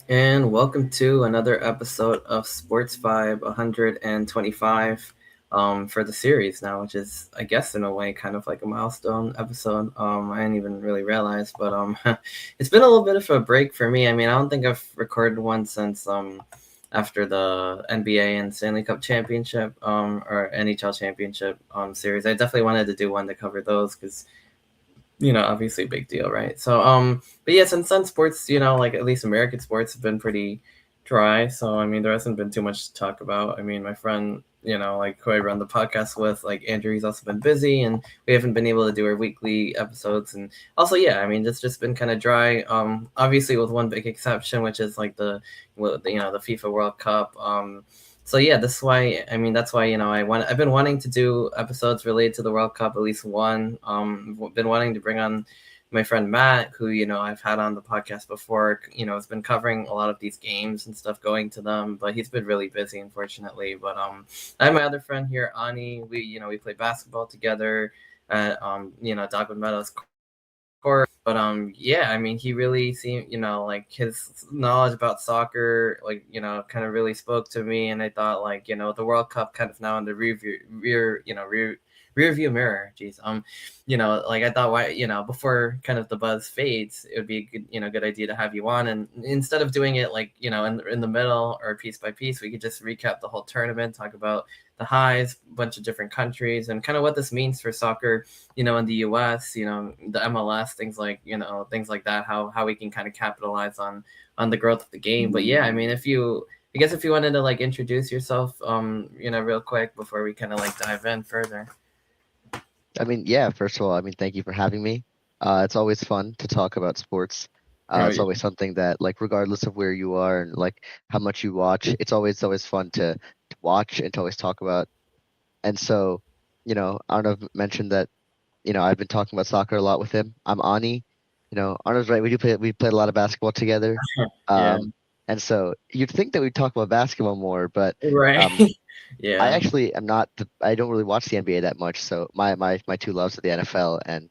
And welcome to another episode of SportsVibe 125 for the series now, which is, I guess, in a way, kind of like a milestone episode. I didn't even really realize, but it's been a little bit of a break for me. I mean, I don't think I've recorded one since after the NBA and Stanley Cup Championship or NHL Championship series. I definitely wanted to do one to cover those because obviously a big deal, right? So, but yeah, since then sports, like at least American sports have been pretty dry. So, I mean, there hasn't been too much to talk about. I mean, my friend, like who I run the podcast with, like Andrew, he's also been busy and we haven't been able to do our weekly episodes. And also, yeah, I mean, it's just been kind of dry. Obviously with one big exception, which is like the FIFA World Cup. So yeah, this is why. I mean, that's why I've been wanting to do episodes related to the World Cup, at least one. Been wanting to bring on my friend Matt, who I've had on the podcast before. Has been covering a lot of these games and stuff, going to them, but he's been really busy, unfortunately. But I have my other friend here, Ani. We play basketball together at Dogwood Meadows court. But yeah, I mean, he really seemed, like his knowledge about soccer, like kind of really spoke to me. And I thought, like, the World Cup kind of now in the rear view mirror. Jeez, like I thought, why, before kind of the buzz fades, it would be a good, good idea to have you on. And instead of doing it like in the middle or piece by piece, we could just recap the whole tournament, talk about the highs, a bunch of different countries, and kind of what this means for soccer in the US, the MLS, things like that, how we can kind of capitalize on the growth of the game. But yeah, I mean, I guess if you wanted to like introduce yourself, real quick before we kind of like dive in further. I mean, yeah, first of all, I mean, thank you for having me. It's always fun to talk about sports. Oh It's yeah. always something that, like, regardless of where you are and like how much you watch, it's always fun to watch and to always talk about. And so, Arnav mentioned that, I've been talking about soccer a lot with him. I'm Ani. Arnav's right. We played a lot of basketball together. Yeah. Um, and so you'd think that we'd talk about basketball more, but Right. um, I Yeah. actually am not. I don't really watch the NBA that much. So my two loves are the NFL and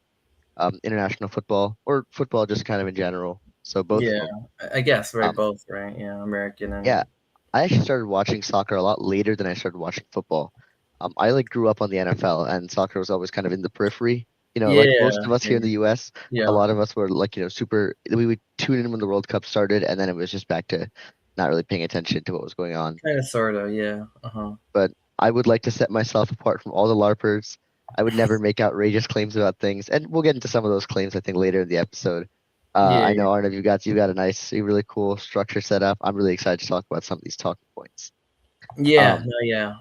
international football or football just kind of in general. So both of Yeah. them. I guess, right, Um, both, right? Yeah, American yeah, and I actually started watching soccer a lot later than I started watching football. I like grew up on the NFL and soccer was always kind of in the periphery. Like yeah, most of us here in yeah. the US, a Yeah. lot of us were like, super, we would tune in when the World Cup started and then it was just back to not really paying attention to what was going on. Kind of sort of, yeah. Uh-huh. But I would like to set myself apart from all the LARPers. I would never make outrageous claims about things, and we'll get into some of those claims I think later in the episode. I Yeah. know Arnav, you got a really cool structure set up. I'm really excited to talk about some of these talking points. Yeah, Um, no, yeah.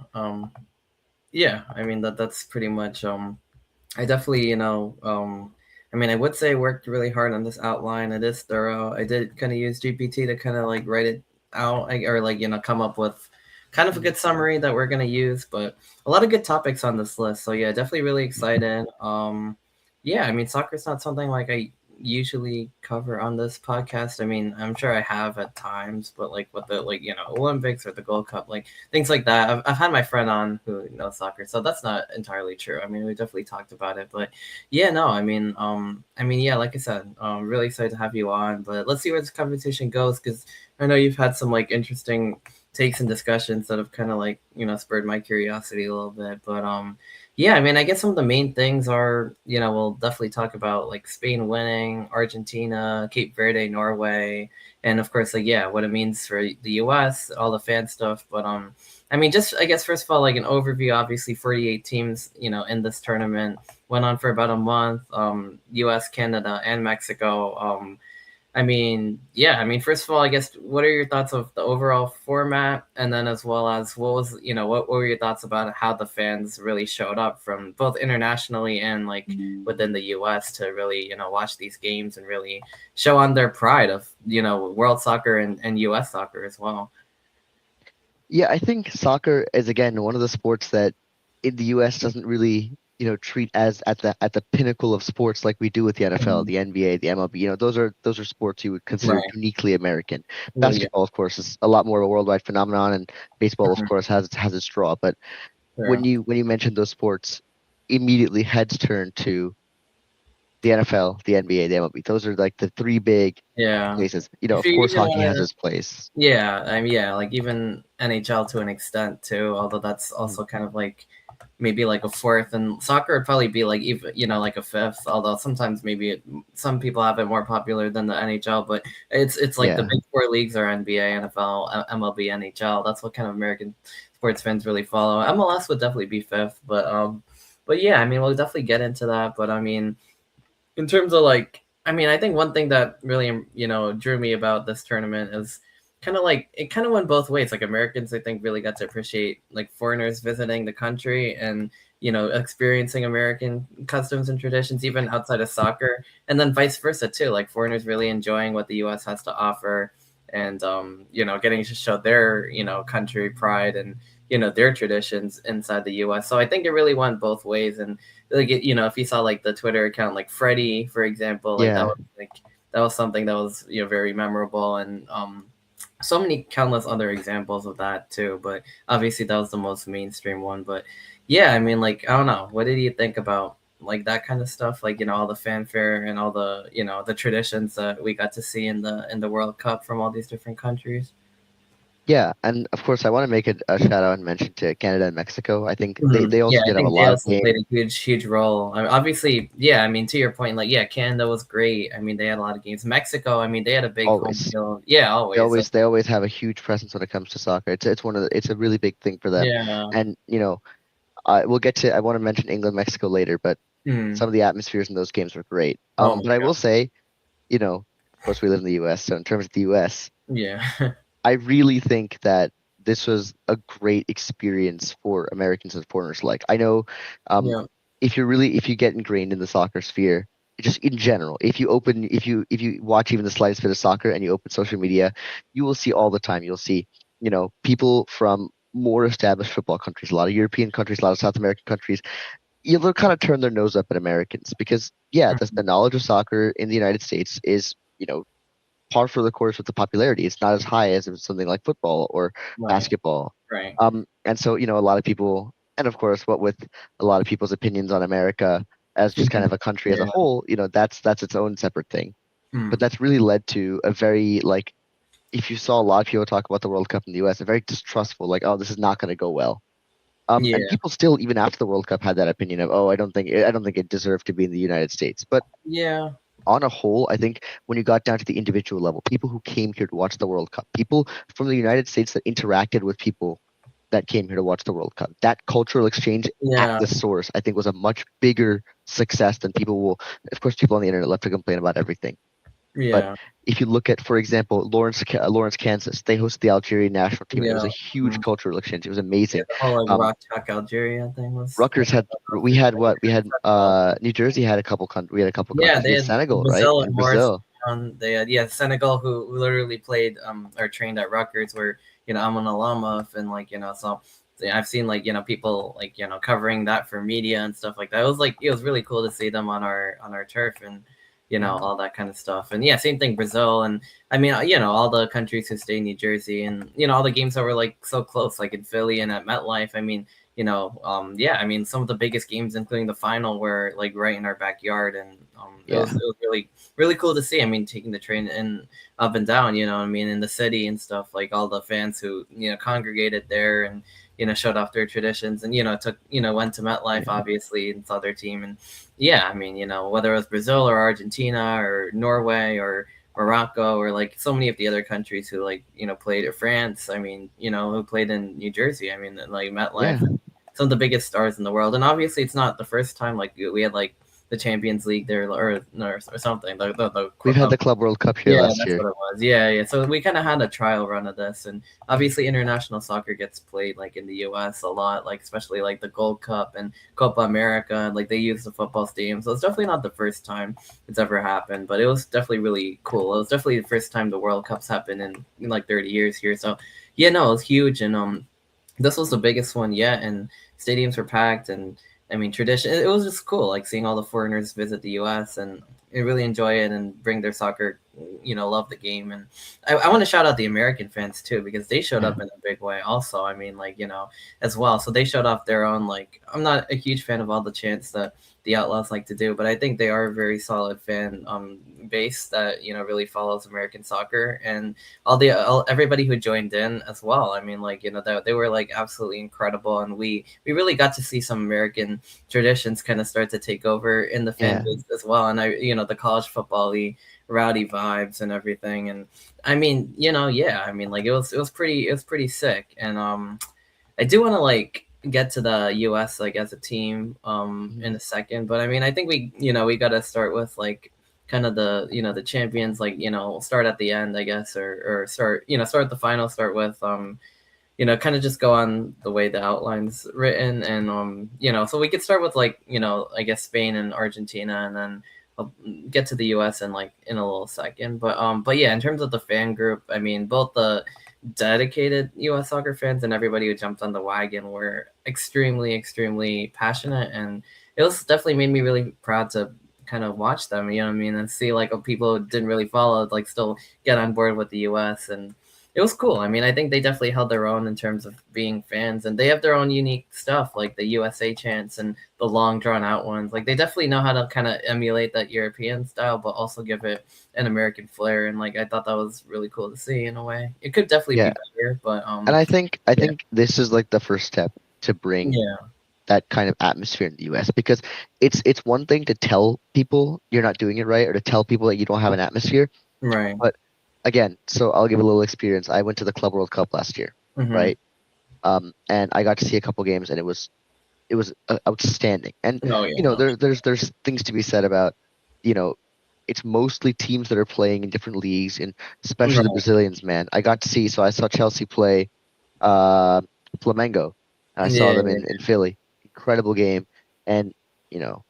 Yeah, I mean that's pretty much I definitely, I mean, I would say I worked really hard on this outline. It is thorough. I did kind of use GPT to kind of like write it out, or like, come up with kind of a good summary that we're going to use, but a lot of good topics on this list. So yeah, definitely really excited. Yeah, I mean, soccer's not something like I usually cover on this podcast. I mean, I'm sure I have at times, but like with the like, Olympics or the Gold Cup, like things like that. I've had my friend on who knows soccer, so that's not entirely true. I mean, we definitely talked about it, but yeah, no, I mean, yeah, like I said, really excited to have you on. But let's see where this conversation goes, because I know you've had some like interesting takes and discussions that have kind of like spurred my curiosity a little bit. But yeah, I mean, I guess some of the main things are, we'll definitely talk about like Spain winning, Argentina, Cape Verde, Norway, and of course, like, yeah, what it means for the US, all the fan stuff. But I mean, just I guess first of all, like an overview. Obviously, 48 teams, in this tournament went on for about a month. US, Canada, and Mexico. I mean, yeah, I mean, first of all, I guess what are your thoughts of the overall format, and then as well as what was, what were your thoughts about how the fans really showed up from both internationally and like within the U.S. to really, watch these games and really show on their pride of, world soccer and U.S. soccer as well. yeah, I think soccer is again one of the sports that in the US doesn't really, treat as at the pinnacle of sports like we do with the NFL, Mhm. the NBA, the MLB. Those are sports you would consider Right. uniquely American. Well, yeah. Basketball, of course, is a lot more of a worldwide phenomenon, and baseball, of Mhm. course, has its draw. But Yeah. when you mention those sports, immediately heads turn to the NFL, the NBA, the MLB. Those are like the three big Yeah. places. If Of you course, even hockey want has to, its place. yeah, yeah, like even NHL to an extent too. Although that's Mhm. also kind of like maybe like a fourth, and soccer would probably be like even like a fifth. Although sometimes maybe some people have it more popular than the NHL, but it's like the Yeah, big four leagues are NBA, NFL, MLB, NHL. That's what kind of American sports fans really follow. MLS would definitely be fifth, but yeah, I mean we'll definitely get into that. But I mean in terms of like I mean I think one thing that really drew me about this tournament is kind of like it kind of went both ways. Like Americans I think really got to appreciate like foreigners visiting the country and experiencing American customs and traditions even outside of soccer, and then vice versa too, like foreigners really enjoying what the US has to offer, and getting to show their country pride and their traditions inside the US. So I think it really went both ways. And like if you saw like the Twitter account like Freddie for example, like yeah, that was something that was very memorable, and so many countless other examples of that too. But obviously that was the most mainstream one. But yeah, I mean like I don't know, what did you think about like that kind of stuff, like all the fanfare and all the the traditions that we got to see in the World Cup from all these different countries? yeah. And of course, I want to make a shout out and mention to Canada and Mexico. I think they Yeah, also I did have a think they lot of also games. played a huge role. I mean, obviously, yeah. I mean, to your point, like, yeah, Canada was great. I mean, they had a lot of games. Mexico, I mean, they had a big home Always, field. Yeah, always. So, they always have a huge presence when it comes to soccer. It's one of it's a really big thing for them. yeah. And we'll get to. I want to mention England, Mexico later, but Hmm. some of the atmospheres in those games were great. Oh my But I will God. say, of course, we live in the U.S., so in terms of the U.S. Yeah. I really think that this was a great experience for Americans and foreigners alike. I know, um, Yeah. if you get ingrained in the soccer sphere, just in general, if you watch even the slightest bit of soccer and you open social media, you will see all the time. You'll see, people from more established football countries, a lot of European countries, a lot of South American countries. They'll kind of turn their nose up at Americans because, yeah, the Mhm. knowledge of soccer in the United States is, par for the course with the popularity. It's not as high as if it's something like football or Right. basketball. Right. And so, a lot of people, and of course, what with a lot of people's opinions on America as just kind Mhm. of a country as a Yeah. whole, that's its own separate thing. But Hmm. that's really led to a very like, if you saw a lot of people talk about the World Cup in the U.S., a very distrustful, like, oh, this is not going to go well. And Yeah. people still, even after the World Cup, had that opinion of, oh, I don't think it deserved to be in the United States. But Yeah. on a whole, I think when you got down to the individual level, people who came here to watch the World Cup, people from the United States that interacted with people that came here to watch the World Cup, that cultural exchange at Yeah. the source, I think was a much bigger success than people will. Of course, people on the internet love to complain about everything. But Yeah. if you look at, for example, Lawrence, Kansas, they hosted the Algerian national team, and it was Yeah. a huge Mhm. cultural exchange. It was Yeah. amazing. The whole like Um, Rock Chalk Algeria thing was Rutgers had we had what we had Senegal. New Jersey had we had a couple Yeah, countries. We they had had Senegal, right, Brazil and and Morris Brazil. They had Senegal who literally played or trained at Rutgers where I'm an alum of, and like so yeah, I've seen like people like covering that for media and stuff like that. It was like it was really cool to see them on our turf, and Mhm. all that kind of stuff. And yeah, same thing Brazil, and I mean all the countries who stay in New Jersey, and all the games that were like so close, like in Philly and at MetLife. I mean yeah, I mean, some of the biggest games, including the final, were like right in our backyard, and Yeah, it was really cool to see. I mean, taking the train and up and down, I mean, in the city and stuff, like all the fans who congregated there and showed off their traditions, and took went to MetLife yeah, obviously and saw their team, and yeah, I mean, whether it was Brazil or Argentina or Norway or Morocco or like so many of the other countries who like played at France. I mean, who played in New Jersey. I mean, like yeah. MetLife, and some of the biggest stars in the world. And obviously, it's not the first time. Like we had like the Champions League there, or something. We've had the Club World Cup here Yeah, last that's year. what it was. Yeah, yeah. So we kind of had a trial run of this, and obviously international soccer gets played like in the U.S. a lot, like especially like the Gold Cup and Copa America, and like they use the football stadium. So it's definitely not the first time it's ever happened, but it was definitely really cool. It was definitely the first time the World Cups happened in like 30 years here. So yeah, no, it was huge, and this was the biggest one yet, and stadiums were packed, and I mean tradition. It was just cool, like seeing all the foreigners visit the U.S. and really enjoy it and bring their soccer love the game. And I want to shout out the American fans too, because they showed Yeah. up in a big way also. I mean, as well. So they showed off their own, like, I'm not a huge fan of all the chants that the Outlaws like to do, but I think they are a very solid fan base that really follows American soccer, and everybody who joined in as well. I mean, they were like absolutely incredible, and we really got to see some American traditions kind of start to take over in the fan Yeah. base as well. And the college football, the rowdy vibes and everything. And I mean, yeah, I mean, like it was pretty sick. And I do want to like get to the US like as a team Mhm. in a second, but I mean, I think we got to start with like kind of the champions, like start at the end, I guess, or start at the final, start with kind of just go on the way the outline's written. And so we could start with, like, I guess Spain and Argentina, and then I'll get to the US in like in a little second. But yeah, in terms of the fan group, I mean, both the dedicated US soccer fans and everybody who jumped on the wagon were extremely passionate, and it was definitely made me really proud to kind of watch them, you know what I mean, and see like people who didn't really follow like still get on board with the US. And it was cool. I mean, I think they definitely held their own in terms of being fans, and they have their own unique stuff, like the USA chants and the long drawn out ones. Like they definitely know how to kind of emulate that European style, but also give it an American flair. And like I thought that was really cool to see in a way. It could definitely be Yeah. better, but And I yeah, think this is like the first step to bring yeah, that kind of atmosphere in the US, because it's one thing to tell people you're not doing it right, or to tell people that you don't have an atmosphere. right, But again, so I'll give a little experience. I went to the Club World Cup last year, mm-hmm. right? And I got to see a couple games, and it was outstanding. And Oh yeah, no, there's things to be said about, you know, it's mostly teams that are playing in different leagues, and especially the right, Brazilians, man. I saw Chelsea play uh, Flamengo. I saw them yeah, in Philly. Incredible game, and you know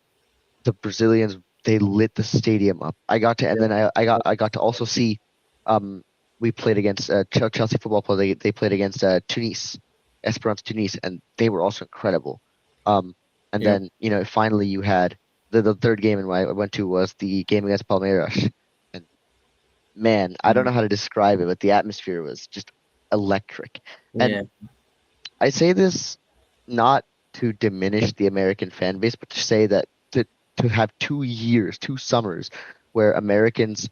the Brazilians, they lit the stadium up. And then I got to also see, um, we played against Chelsea Football Club. They played against Tunis, Esperance Tunis, and they were also incredible. Um, and yeah, then finally you had the third game in I went to was the game against Palmeiras, and man, I don't yeah, know how to describe it, but the atmosphere was just electric. And yeah, I say this not to diminish the American fan base, but to say that to have 2 years, 2 summers, where Americans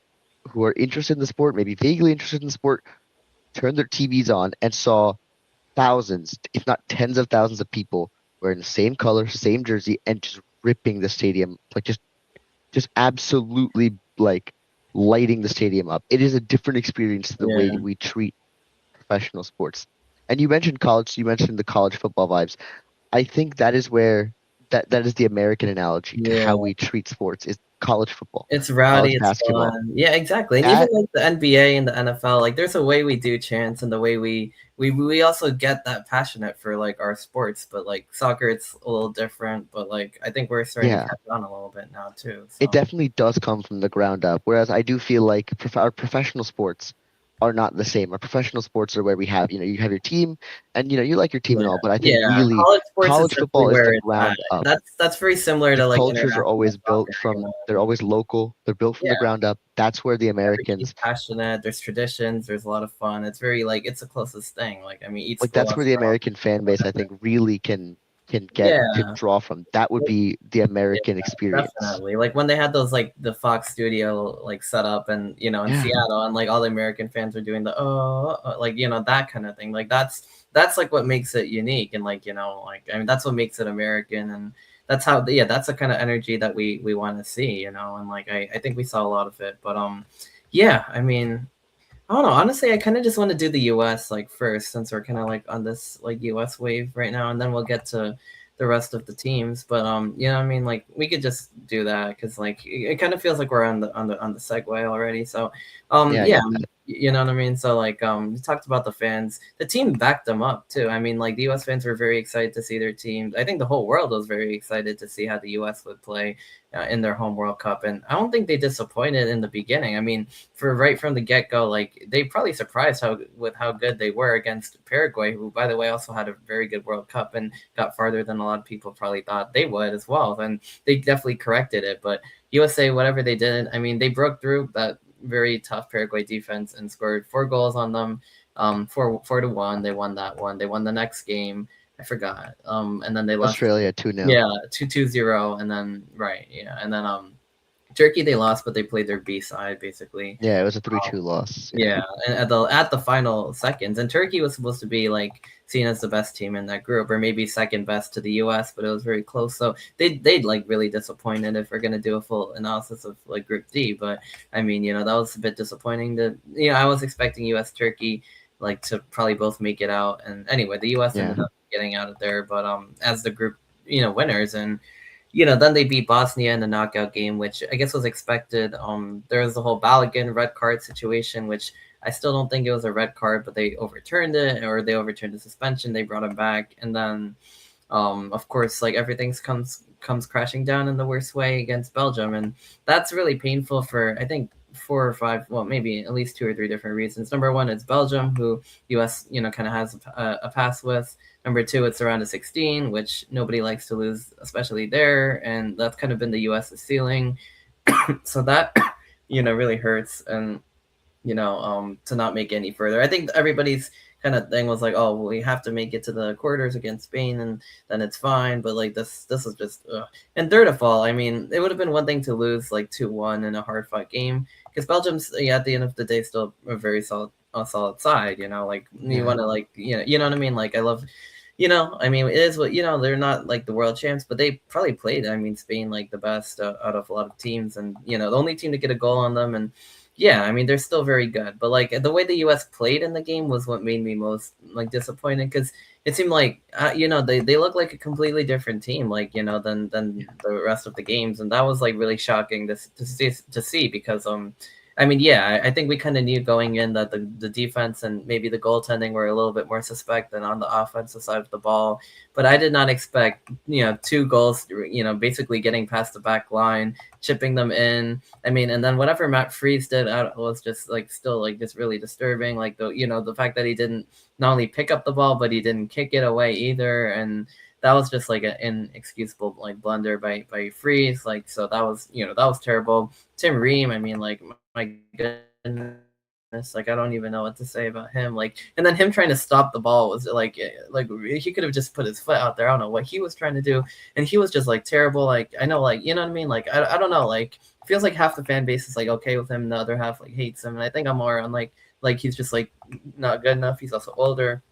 who are interested in the sport, maybe vaguely interested in the sport, turned their TVs on and saw thousands, if not tens of thousands of people wearing the same color, same jersey, and just ripping the stadium, like just absolutely like lighting the stadium up. It is a different experience to the way yeah, that we treat professional sports. And you mentioned college, you mentioned the college football vibes. I think that is where that is the American analogy to how yeah. we treat sports is college football, It's rowdy, college it's basketball. fun. Yeah, exactly. And even That like the NBA and the NFL, like there's a way we do chants, and the way we also get that passionate for like our sports. But like soccer, it's a little different. But like I think we're starting to yeah, catch on a little bit now too. it So definitely does come from the ground up. Whereas I do feel like our professional sports are not the same. Our professional sports are where we have, you have your team, and you like your team yeah, and all, but I think yeah. really College sports is college definitely football is the where it's at. ground up. That's very similar The to like cultures are international always built soccer. from, they're always local, they're built from the Yeah. ground up. That's where the Everybody's Americans, passionate. There's traditions. There's a lot of fun. It's very like it's the closest thing. Like I mean, each like school that's has where the their own American fan base I whatever. think really can get to Yeah. draw from. That would be the Yeah, American experience. definitely. Like when they had those like the Fox studio like set up, and in Yeah, Seattle, and like all the American fans were doing the like that kind of thing. Like that's like what makes it unique. And like like I mean that's what makes it American. And that's how yeah, that's the kind of energy that we want to see. And like I think we saw a lot of it. But yeah, I mean, I don't know. Honestly, I kind of just want to do the US like first, since we're kind of like on this like US wave right now, and then we'll get to the rest of the teams. But I mean, like we could just do that, because like it kind of feels like we're on the segue already. So yeah, I yeah, get that. you know what I mean. So like you talked about the fans. The team backed them up too. I mean, like the US fans were very excited to see their teams. I think the whole world was very excited to see how the US would play in their home World Cup, and I don't think they disappointed in the beginning. I mean, for right from the get go, like they probably surprised how good they were against Paraguay, who by the way also had a very good World Cup and got farther than a lot of people probably thought they would as well. And they definitely corrected it. But USA, whatever they did, I mean, they broke through that very tough Paraguay defense and scored 4 goals on them. 4-1. They won that one. They won the next game. I forgot. And then they lost. Australia 2-0. Yeah, 2-0, and then right, yeah, and then Turkey they lost, but they played their B side basically. Yeah, it was a 3-2 loss. Yeah. Yeah, and at the final seconds, and Turkey was supposed to be like seen as the best team in that group, or maybe second best to the U.S., but it was very close. So they'd like really disappointed if we're gonna do a full analysis of like Group D. But I mean, that was a bit disappointing. That I was expecting U.S. Turkey like to probably both make it out, and anyway, the U.S. Yeah. ended up getting out of there. But as the group winners, and then they beat Bosnia in the knockout game, which I guess was expected. There was the whole Balogun red card situation, which I still don't think it was a red card, but they overturned it, or they overturned the suspension. They brought him back, and then, of course, like everything comes crashing down in the worst way against Belgium, and that's really painful for I think 4 or 5, well, maybe at least 2 or 3 different reasons. Number one, it's Belgium, who U.S. kind of has a pass with. Number two, it's around a 16, which nobody likes to lose, especially there, and that's kind of been the U.S.'s ceiling. So that really hurts, and to not make any further. I think everybody's kind of thing was like, oh, well, we have to make it to the quarters against Spain, and then it's fine. But like this is just, ugh. And third of all, I mean, it would have been one thing to lose like 2-1 in a hard fought game, because Belgium's at the end of the day still a very solid side. Like you Yeah. want to like you know what I mean. Like I love. I mean, it is what they're not like the world champs, but they probably played. I mean, Spain like the best out of a lot of teams, and the only team to get a goal on them, and yeah, I mean they're still very good, but like the way the U.S. played in the game was what made me most like disappointed, because it seemed like they look like a completely different team, like than the rest of the games, and that was like really shocking to see because I mean, yeah, I think we kind of knew going in that the defense and maybe the goaltending were a little bit more suspect than on the offensive side of the ball. But I did not expect, 2 goals, basically getting past the back line, chipping them in. I mean, and then whatever Matt Freese did was just like still like just really disturbing. Like the fact that he didn't not only pick up the ball, but he didn't kick it away either. And that was just like an inexcusable like blunder by Freeze. Like, so that was terrible. Tim Ream, I mean, like my goodness, like I don't even know what to say about him. Like, and then him trying to stop the ball was like he could have just put his foot out there. I don't know what he was trying to do, and he was just like terrible. Like I know, like you know what I mean. Like I don't know. Like it feels like half the fan base is like okay with him, and the other half like hates him. And I think I'm more on like he's just like not good enough. He's also older.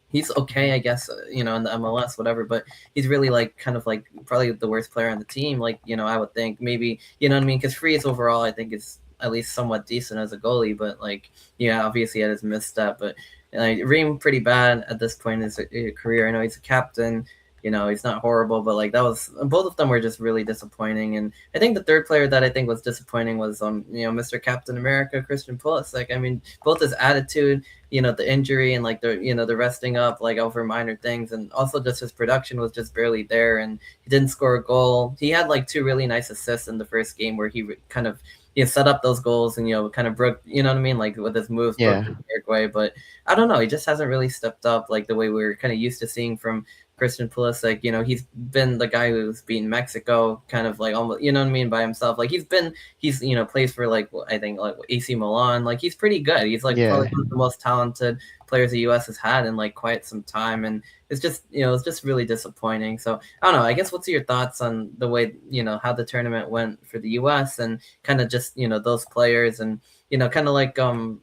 He's okay, I guess, in the MLS, whatever, but he's really like kind of like probably the worst player on the team. Like, I would think maybe, you know what I mean? Because Freeze overall, I think is at least somewhat decent as a goalie, but like, yeah, obviously he had his misstep, but Reem pretty bad at this point in his career. I know he's a captain, he's not horrible, but like that was both of them were just really disappointing. And I think the third player that I think was disappointing was Mr. Captain America, Christian Pulisic. I mean, both his attitude, the injury, and like the resting up like over minor things, and also just his production was just barely there, and he didn't score a goal. He had like 2 really nice assists in the first game where he kind of set up those goals and kind of broke, you know what I mean, like with his moves broke the Paraguay. But I don't know, he just hasn't really stepped up like the way we were kind of used to seeing from Christian Pulisic. He's been the guy who's beaten Mexico kind of like almost, you know what I mean, by himself. Like he's plays for like I think like AC Milan. Like he's pretty good. He's like probably one of the most talented players the US has had in like quite some time, and it's just it's just really disappointing. So I don't know, I guess what's your thoughts on the way how the tournament went for the US, and kind of just those players, and kind of like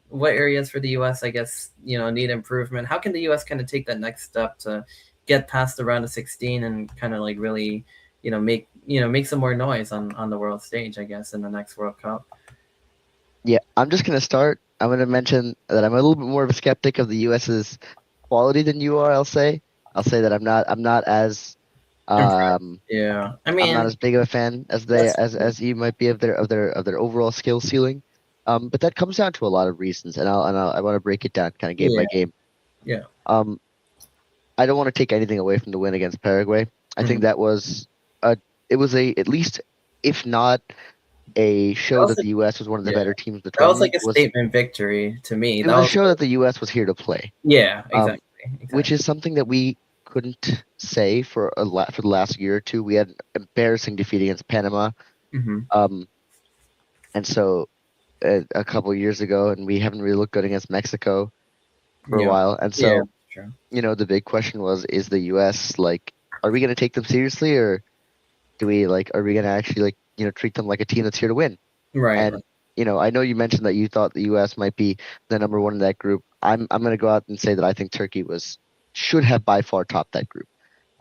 what areas for the US I guess need improvement? How can the US kind of take that next step to get past the round of 16 and kind of like really make some more noise on the world stage, I guess, in the next World Cup? Yeah, I'm just gonna start. I'm gonna mention that I'm a little bit more of a skeptic of the US's quality than you are. I'll say that I'm not as Yeah, I I'm not mean, as big of a fan as as you might be of their overall skill ceiling. But that comes down to a lot of reasons, and I want to break it down kind of game by game. yeah. I don't want to take anything away from the win against Paraguay. I think that was at least, if not a show that the U.S. was one of the better teams of the That was tournament. like a statement victory to me. It was a show that the U.S. was here to play. Yeah, exactly. Which is something that we couldn't say for the last year or two. We had an embarrassing defeat against Panama. And so a couple years ago, and we haven't really looked good against Mexico for a Yeah. while. And Yeah. so, True. the big question was, is the U.S. like, are we going to take them seriously, or are we going to actually treat them like a team that's here to win? Right. And I know you mentioned that you thought the U.S. might be the number one in that group. I'm going to go out and say that I think Turkey should have by far topped that group.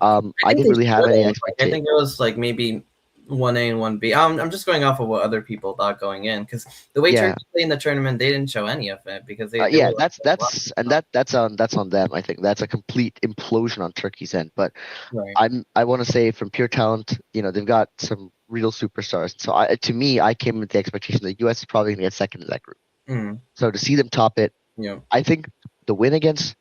I I think didn't they really have should any have. Like, I expectation. think it was like maybe 1A and 1B. I'm just going off of what other people thought going in because the way Yeah, Turkey played in the tournament, they didn't show any of it because they were yeah, like, that's and that's on them. I think that's a complete implosion on Turkey's end. But right. I want to say from pure talent, they've got some real superstars. So to me, I came with the expectation that U.S. is probably going to get second in that group. Mm, So to see them top it, yeah. I think the win against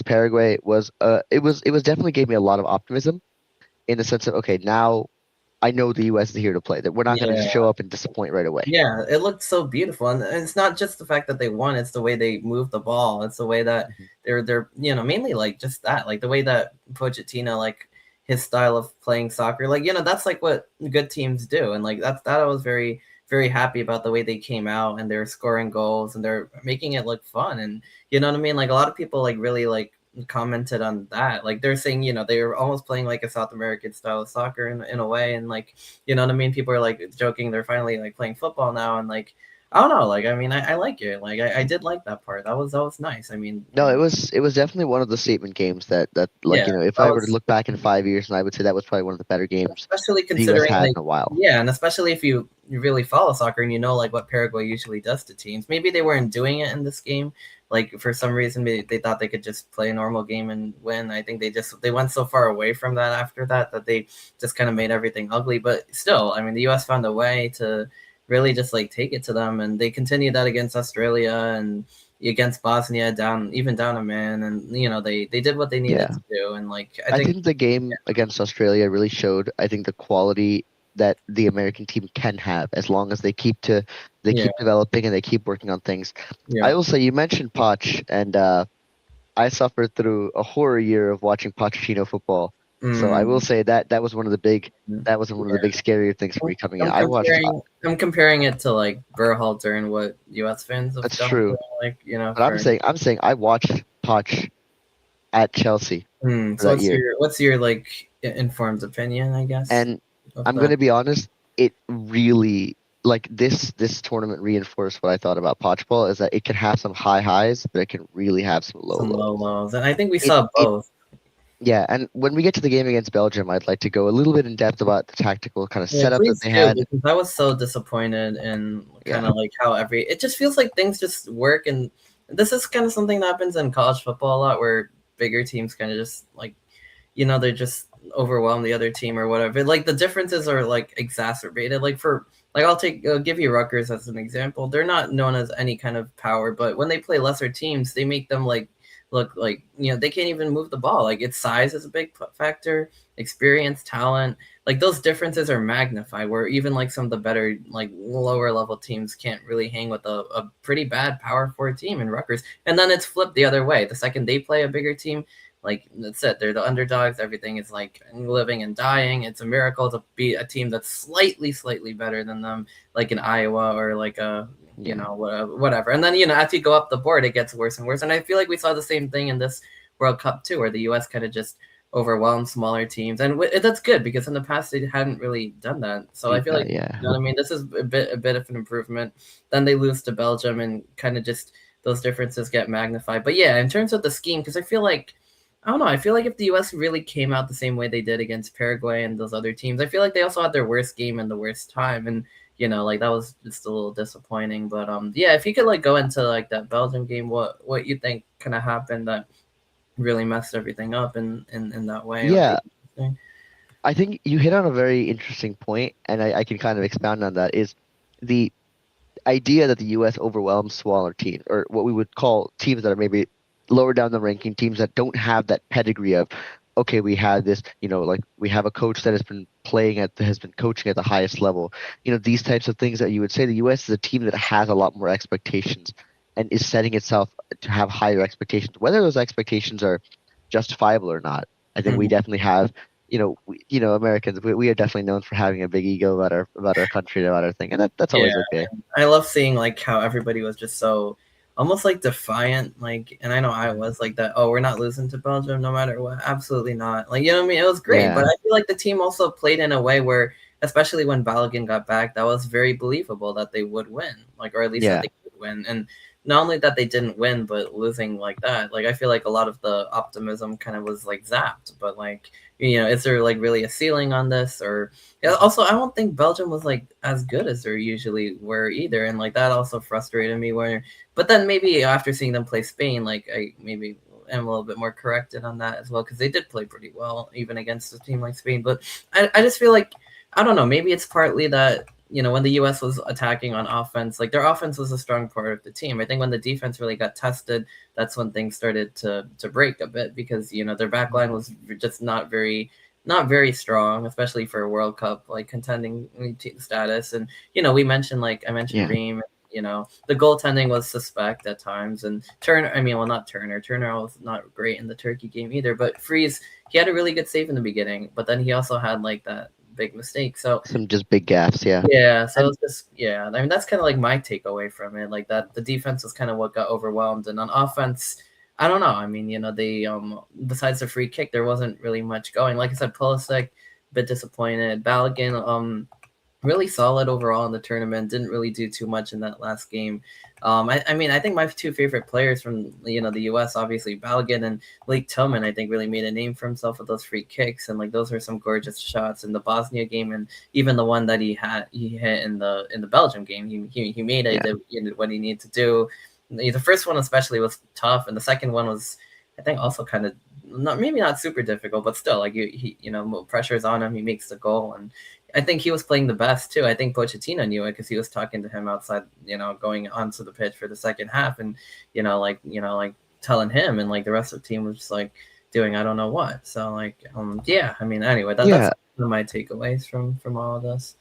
Paraguay was definitely gave me a lot of optimism in the sense of, okay, now I know the U.S. is here to play. That we're not going to just Yeah. show up and disappoint right away. Yeah, it looked so beautiful, and it's not just the fact that they won; it's the way they moved the ball. It's the way that Mhm. they're mainly like just that, like the way that Pochettino, like his style of playing soccer, like that's like what good teams do, and like that I was very happy about the way they came out and they're scoring goals and they're making it look fun, and you know what I mean. Like a lot of people like really like commented on that, like they're saying they were almost playing like a South American style of soccer in a way, and like you know what I mean? People are like joking they're finally like playing football now, and like I don't know, like I mean I like it. Like I did like that part. That was nice. I mean, No, it was definitely one of the statement games that yeah, if that I were to was look back in 5 years, and I would say that was probably one of the better games especially the U.S. considering had like in a while. yeah, and especially if you really follow soccer and you know like what Paraguay usually does to teams. Maybe they weren't doing it in this game. Like for some reason they thought they could just play a normal game and win. I think they went so far away from that after that they just kind of made everything ugly. But still, I mean the US found a way to really just like take it to them, and they continued that against Australia and against Bosnia down a man, and they did what they needed Yeah. to do, and like I I think think the game against Australia really showed, I think, the quality that the American team can have as long as they yeah, keep developing and they keep working on things. yeah. I will say you mentioned Poch, and I suffered through a horror year of watching Pochettino football. So I will Mm. say that was one of the big scarier things for me coming in. I'm I watched. comparing it to like Berhalter and what US fans have That's gone through, true, like but for I'm saying I watched Poch at Chelsea for so that year. what's your like informed opinion, I guess, And of I'm that? gonna be honest, it really like this tournament reinforced what I thought about Potchball is that it can have some high highs, but it can really have some low Some low lows. lows. And I think we It saw it both. Yeah, and when we get to the game against Belgium, I'd like to go a little bit in depth about the tactical kind of Yeah, setup that please they do, had. because I was so disappointed in kind Yeah, of like how it just feels like things just work, and this is kind of something that happens in college football a lot where bigger teams kind of just like they just overwhelm the other team or whatever. Like the differences are like exacerbated. Like I'll give you Rutgers as an example. They're not known as any kind of power, but when they play lesser teams, they make them like look like they can't even move the ball. Like its size is a big factor, experience, talent. Like those differences are magnified. Where even like some of the better like lower level teams can't really hang with a pretty bad power forward team in Rutgers. And then it's flipped the other way. The second they play a bigger team, like that's it. They're the underdogs. Everything is like living and dying. It's a miracle to beat a team that's slightly better than them, like in Iowa or like a yeah, whatever. And then as you go up the board, it gets worse and worse. And I feel like we saw the same thing in this World Cup too, where the U.S. kind of just overwhelmed smaller teams, and that's good because in the past they hadn't really done that. So I did feel that. like Yeah, what I mean. This is a bit of an improvement. Then they lose to Belgium, and kind of just those differences get magnified. But yeah, in terms of the scheme, because I don't know. I feel like if the U.S. really came out the same way they did against Paraguay and those other teams, I feel like they also had their worst game and the worst time, and like that was just a little disappointing. But yeah, if you could like go into like that Belgium game, what you think kind of happened that really messed everything up in that way would be yeah. interesting. I think you hit on a very interesting point, and I can kind of expound on that. Is the idea that the U.S. overwhelms smaller teams, or what we would call teams that are maybe lower down the ranking, teams that don't have that pedigree of, okay, we have this, like we have a coach that has been coaching at the highest level. These types of things that you would say the U.S. is a team that has a lot more expectations and is setting itself to have higher expectations. Whether those expectations are justifiable or not, I think we Mhm. definitely have. Americans, we are definitely known for having a big ego about our country and about our thing, and that's Yeah, always okay. I love seeing like how everybody was just so almost like defiant, like, and I know I was like that. Oh, we're not losing to Belgium no matter what. Absolutely not. Like, you know what I mean? It was great, but Yeah, I feel like the team also played in a way where, especially when Balogun got back, that was very believable that they would win, like, or at least that yeah, they could win. And not only that they didn't win, but losing like that, like I feel like a lot of the optimism kind of was like zapped. But like, is there like really a ceiling on this, or yeah, also, I don't think Belgium was like as good as they usually were either, and like that also frustrated me. But then maybe after seeing them play Spain, like I maybe am a little bit more corrected on that as well because they did play pretty well even against a team like Spain. But I just feel like I don't know. Maybe it's partly that when the U.S. was attacking on offense, like their offense was a strong part of the team. I think when the defense really got tested, that's when things started to break a bit because their back line was just not very strong, especially for a World Cup like contending status. And we mentioned like I mentioned yeah. Ream. The goaltending was suspect at times, and Turner. I mean, well, not Turner. Turner was not great in the Turkey game either. But Freeze, he had a really good save in the beginning, but then he also had like that big mistake. So Some just big gaps, yeah. yeah, so And it's just yeah. I mean, that's kind of like my takeaway from it. Like that, the defense was kind of what got overwhelmed, and on offense, I don't know. I mean, they besides the free kick, there wasn't really much going. Like I said, Pulisic, bit disappointed. Balogun, really solid overall in the tournament. Didn't really do too much in that last game. I mean, I think my two favorite players from the U.S. obviously Balogun and Lake Tillman. I think really made a name for himself with those free kicks, and like those were some gorgeous shots in the Bosnia game, and even the one that he hit in the Belgium game. He made it yeah, what he needed to do. The first one especially was tough, and the second one was I think also kind of not maybe not super difficult, but still like pressure's on him. He makes the goal, and I think he was playing the best too. I think Pochettino knew it because he was talking to him outside, going onto the pitch for the second half, and like telling him, and like the rest of the team was just like doing I don't know what. So like, yeah. I mean, anyway, that's yeah, one of my takeaways from all of this.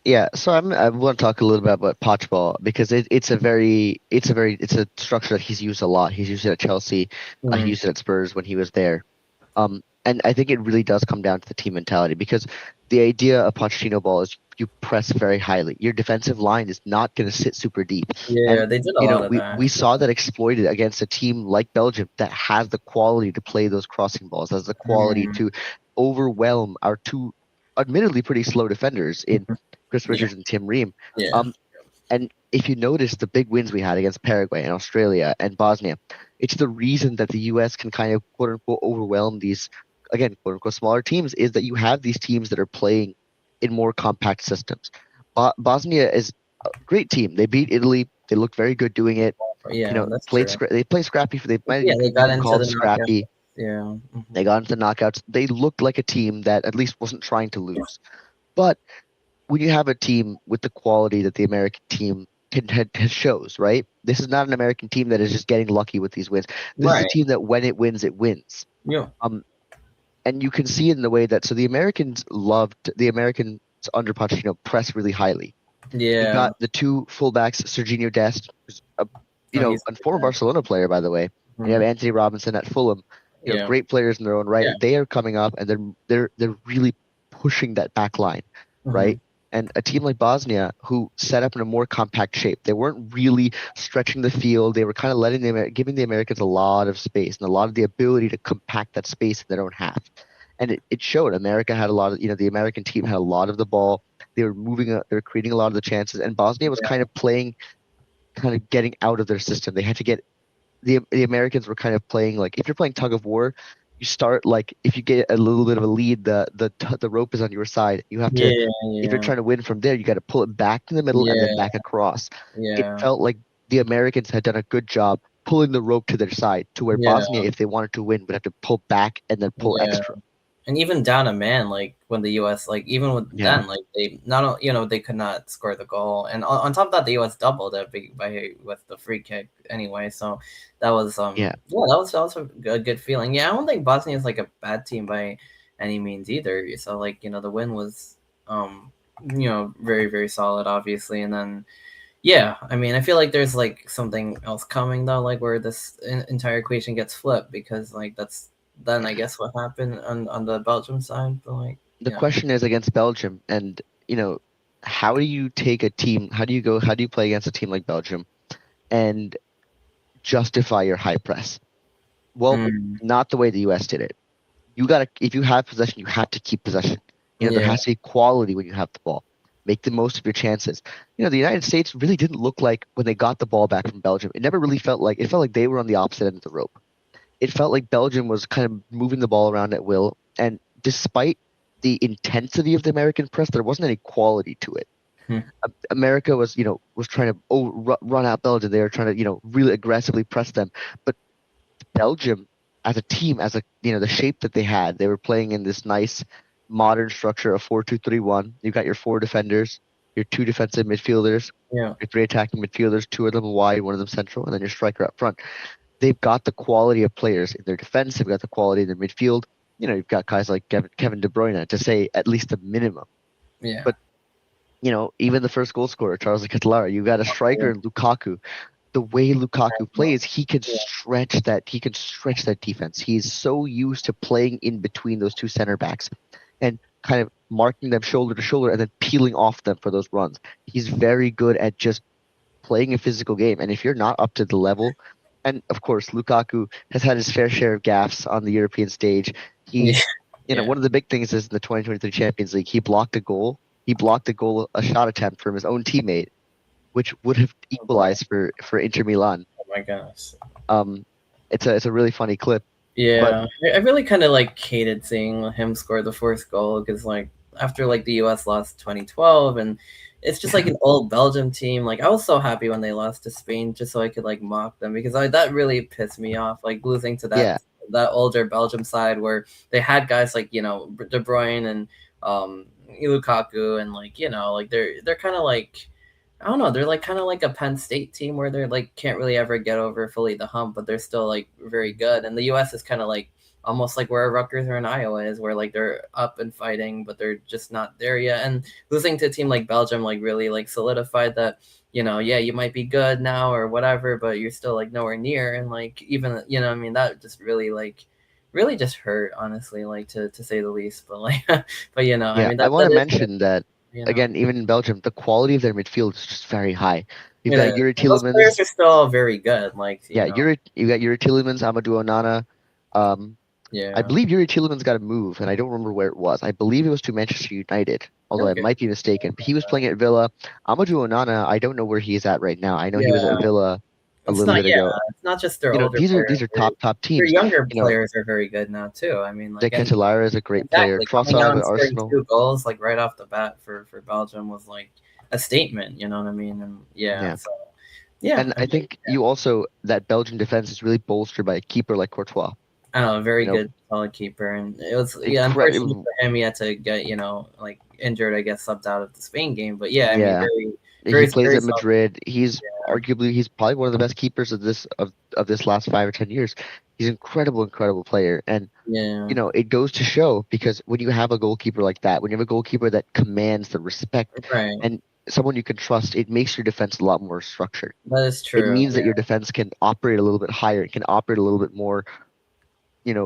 yeah. So I want to talk a little bit about Pochball because it's a structure that he's used a lot. He's used it at Chelsea. He Mm, used it at Spurs when he was there. And I think it really does come down to the team mentality because the idea of Pochettino ball is you press very highly. Your defensive line is not going to sit super deep. yeah, And they did a lot of we that. saw that exploited against a team like Belgium that has the quality to play those crossing balls, has the quality Mm, to overwhelm our two admittedly pretty slow defenders in Chris yeah, Richards and Tim Ream. yeah, Um, and if you notice the big wins we had against Paraguay and Australia and Bosnia, it's the reason that the US can kind of quote unquote overwhelm these, again, quote unquote smaller teams, is that you have these teams that are playing in more compact systems. Bosnia is a great team. They beat Italy. They looked very good doing it. yeah. That's Played true. they play scrappy for they might Yeah, they you got can into call the it knockout. scrappy. Yeah. They got into the knockouts. They looked like a team that at least wasn't trying to lose. But when you have a team with the quality that the American team shows, right? This is not an American team that is just getting lucky with these wins. This is a Right. team that when it wins, it wins. Yeah. Um, and you can see it in the way that the Americans under Pochettino press really highly. You Yeah. got the two fullbacks, Serginho Dest, who's Oh, he's a former good. Barcelona player, by the way, and you have Mhm. Anthony Robinson at Fulham. Yeah. Great players in their own Yeah. right. They are coming up and they're really pushing that back line, Hmm. right? And a team like Bosnia, who set up in a more compact shape, they weren't really stretching the field. They were kind of giving the Americans a lot of space and a lot of the ability to compact that space in their own half. And it showed. America had a lot of, the American team had a lot of the ball. They were creating a lot of the chances, and Bosnia was kind of playing, kind of getting out of their system. They had to get the Americans were kind of playing like if you're playing tug of war, you start like if you get a little bit of a lead, the rope is on your side. You have to Yeah. if you're Yeah. trying to win from there, you got to pull it back to the middle and then Yeah. back across. It Yeah. felt like the Americans had done a good job pulling the rope to their side to where Yeah. Bosnia, if they wanted to win, would have to pull back and then pull Yeah. extra. And even down a man, like when the U.S. like even with Yeah, then, like they not they could not score the goal, and on top of that, the U.S. doubled it with the free kick anyway. So that was yeah, yeah, that was a good feeling. Yeah, I don't think Bosnia is like a bad team by any means either. So like the win was very very solid, obviously, and then yeah, I mean, I feel like there's like something else coming though, like where this entire equation gets flipped because like that's then I guess what happened on the Belgium side, but like The yeah. question is against Belgium, and you know, how do you take a team? How do you play against a team like Belgium and justify your high press? Well, Mm, not the way the U.S. did it. You gotta, if you have possession, you have to keep possession. There yeah. has to be quality when you have the ball. Make the most of your chances. The United States really didn't look like when they got the ball back from Belgium. It never really felt like it felt like they were on the opposite end of the rope. It felt like Belgium was kind of moving the ball around at will, and despite the intensity of the American press, there wasn't any quality to it. Hmm. America was trying to run out Belgium. They were trying to really aggressively press them, but Belgium as a team, as the shape that they had, they were playing in this nice modern structure of 4-2-3-1. You've got your four defenders, your two defensive midfielders, Yeah. your three attacking midfielders, two of them wide, one of them central, and then your striker up front. They've got the quality of players in their defense. They've got the quality in their midfield. You've got guys like Kevin De Bruyne to say at least the minimum. Yeah. But even the first goal scorer, Charles Catalara, you got a striker in Lukaku. The way Lukaku plays, Yeah. he can stretch that defense. He's so used to playing in between those two center backs and kind of marking them shoulder to shoulder and then peeling off them for those runs. He's very good at just playing a physical game. And if you're not up to the level, and of course Lukaku has had his fair share of gaffes on the European stage. Yeah. He, Yeah. one of the big things is in the 2023 Champions League, he blocked a goal. He blocked a shot attempt from his own teammate, which would have Oh boy. equalized for Inter Milan. Oh my gosh. Um, it's a really funny clip, but Yeah, I really kind of like hated seeing him score the fourth goal because like after like the U.S. lost 2012 and it's just like an old Belgium team. Like I was so happy when they lost to Spain just so I could like mock them because that really pissed me off. Like losing to yeah, that older Belgium side where they had guys like De Bruyne and Lukaku and like like they're kind of like I don't know. They're like kind of like a Penn State team where they're like can't really ever get over fully the hump, but they're still like very good. And the U.S. is kind of like almost like where Rutgers or in Iowa is, where like they're up and fighting, but they're just not there yet. And losing to a team like Belgium like really like solidified that yeah, you might be good now or whatever, but you're still like nowhere near. And like even I mean that just really like really just hurt honestly, like to say the least. But like but I yeah. mean I that want that to is mention that you know. again, even in Belgium, the quality of their midfield is just very high. You've It got is. Yuri And those players Tielemans, are still very good. Like, yeah, you got Yuri Tielemans, Amadou Onana. Um, I yeah. believe Yuri Tielemans got a move, and I don't remember where it was. I believe it was to Manchester United, although I Okay. might be mistaken. But he was playing at Villa. Amadou Onana, I don't know where he is at right now. I know he was at Yeah. Villa a It's little not, bit yeah, ago. it's not just their older These players. are top Their teams. younger You know, players are very good now, too. I mean, De like, and Ketelaere is a great player. exactly coming out Trossard and at scoring Arsenal. 2 goals, like, right off the bat for Belgium was, like, a statement. You know what I mean? And yeah, Yeah. so, yeah, And I I mean, think you also that Belgian defense is really bolstered by a keeper like Courtois. I don't know, very You know, good, solid keeper. And it was, yeah, unfortunate incredible. for him, he had to get, like, injured, I guess, subbed out of the Spain game. But yeah, I mean, Yeah, he very, plays very at solid. Madrid. He's probably one of the best keepers of this last 5 or 10 years. He's an incredible player. And Yeah. it goes to show because when you have a goalkeeper like that, when you have a goalkeeper that commands the respect Right. and someone you can trust, it makes your defense a lot more structured. That is It true. means that your defense can operate a little bit higher, it can operate a little bit more,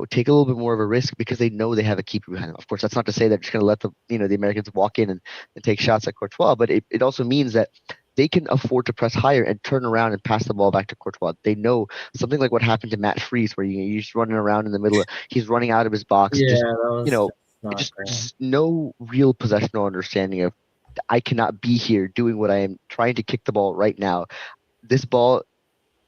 take a little bit more of a risk because they know they have a keeper behind them. Of course, that's not to say they're just going to let the Americans walk in and take shots at Courtois, but it also means that they can afford to press higher and turn around and pass the ball back to Courtois. They know something like what happened to Matt Freese, where you're just running around in the middle he's running out of his box, Yeah, just that you was know, just not great. just no real possessional understanding of I cannot be here doing what I am trying to kick the ball right now. This ball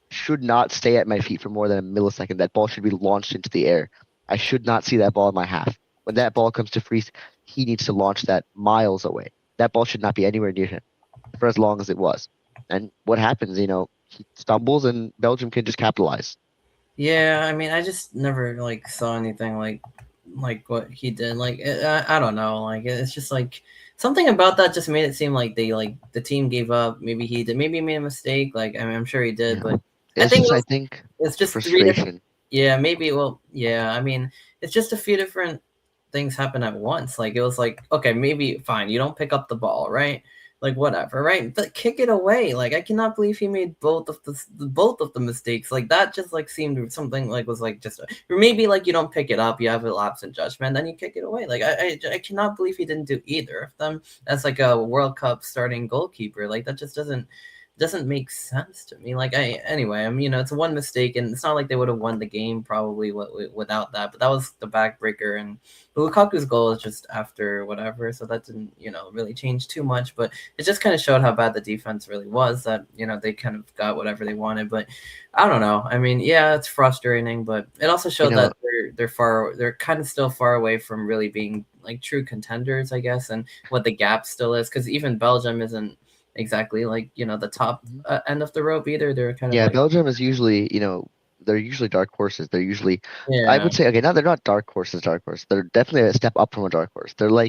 should not stay at my feet for more than a millisecond. That ball should be launched into the air. I should not see that ball in my half. When that ball comes to Freeze, he needs to launch that miles away. That ball should not be anywhere near him for as long as it was. And what happens, he stumbles and Belgium can just capitalize. Yeah, I mean, I just never like saw anything like what he did. Like I don't know. Like it's just like something about that just made it seem like they like the team gave up. Maybe he did. Maybe he made a mistake. Like I mean, I'm sure he did, Yeah. but I It's think just, I think, it's just three different. frustration. Yeah, maybe. Well, yeah. I mean, it's just a few different things happen at once. Like it was like okay, maybe fine. You don't pick up the ball, right? like whatever, right? But kick it away. Like I cannot believe he made both of the mistakes. Like that just like seemed something like was like just or maybe like you don't pick it up, you have a lapse in judgment, then you kick it away. Like I cannot believe he didn't do either of them as like a World Cup starting goalkeeper. Like that just doesn't make sense to me. Like anyway, I mean, it's one mistake, and it's not like they would have won the game probably without that. But that was the backbreaker, and Lukaku's goal is just after whatever, so that didn't really change too much. But it just kind of showed how bad the defense really was. That they kind of got whatever they wanted. But I don't know. I mean, yeah, it's frustrating, but it also You showed know, that they're kind of still far away from really being like true contenders, I guess, and what the gap still is. Because even Belgium isn't exactly like the top mhm. end of the rope either. They're kind of Yeah, like Belgium is usually, they're usually dark horses. They're usually, I yeah, would say, okay, now they're not dark horses, dark horse. They're definitely a step up from a dark horse. yeah, they're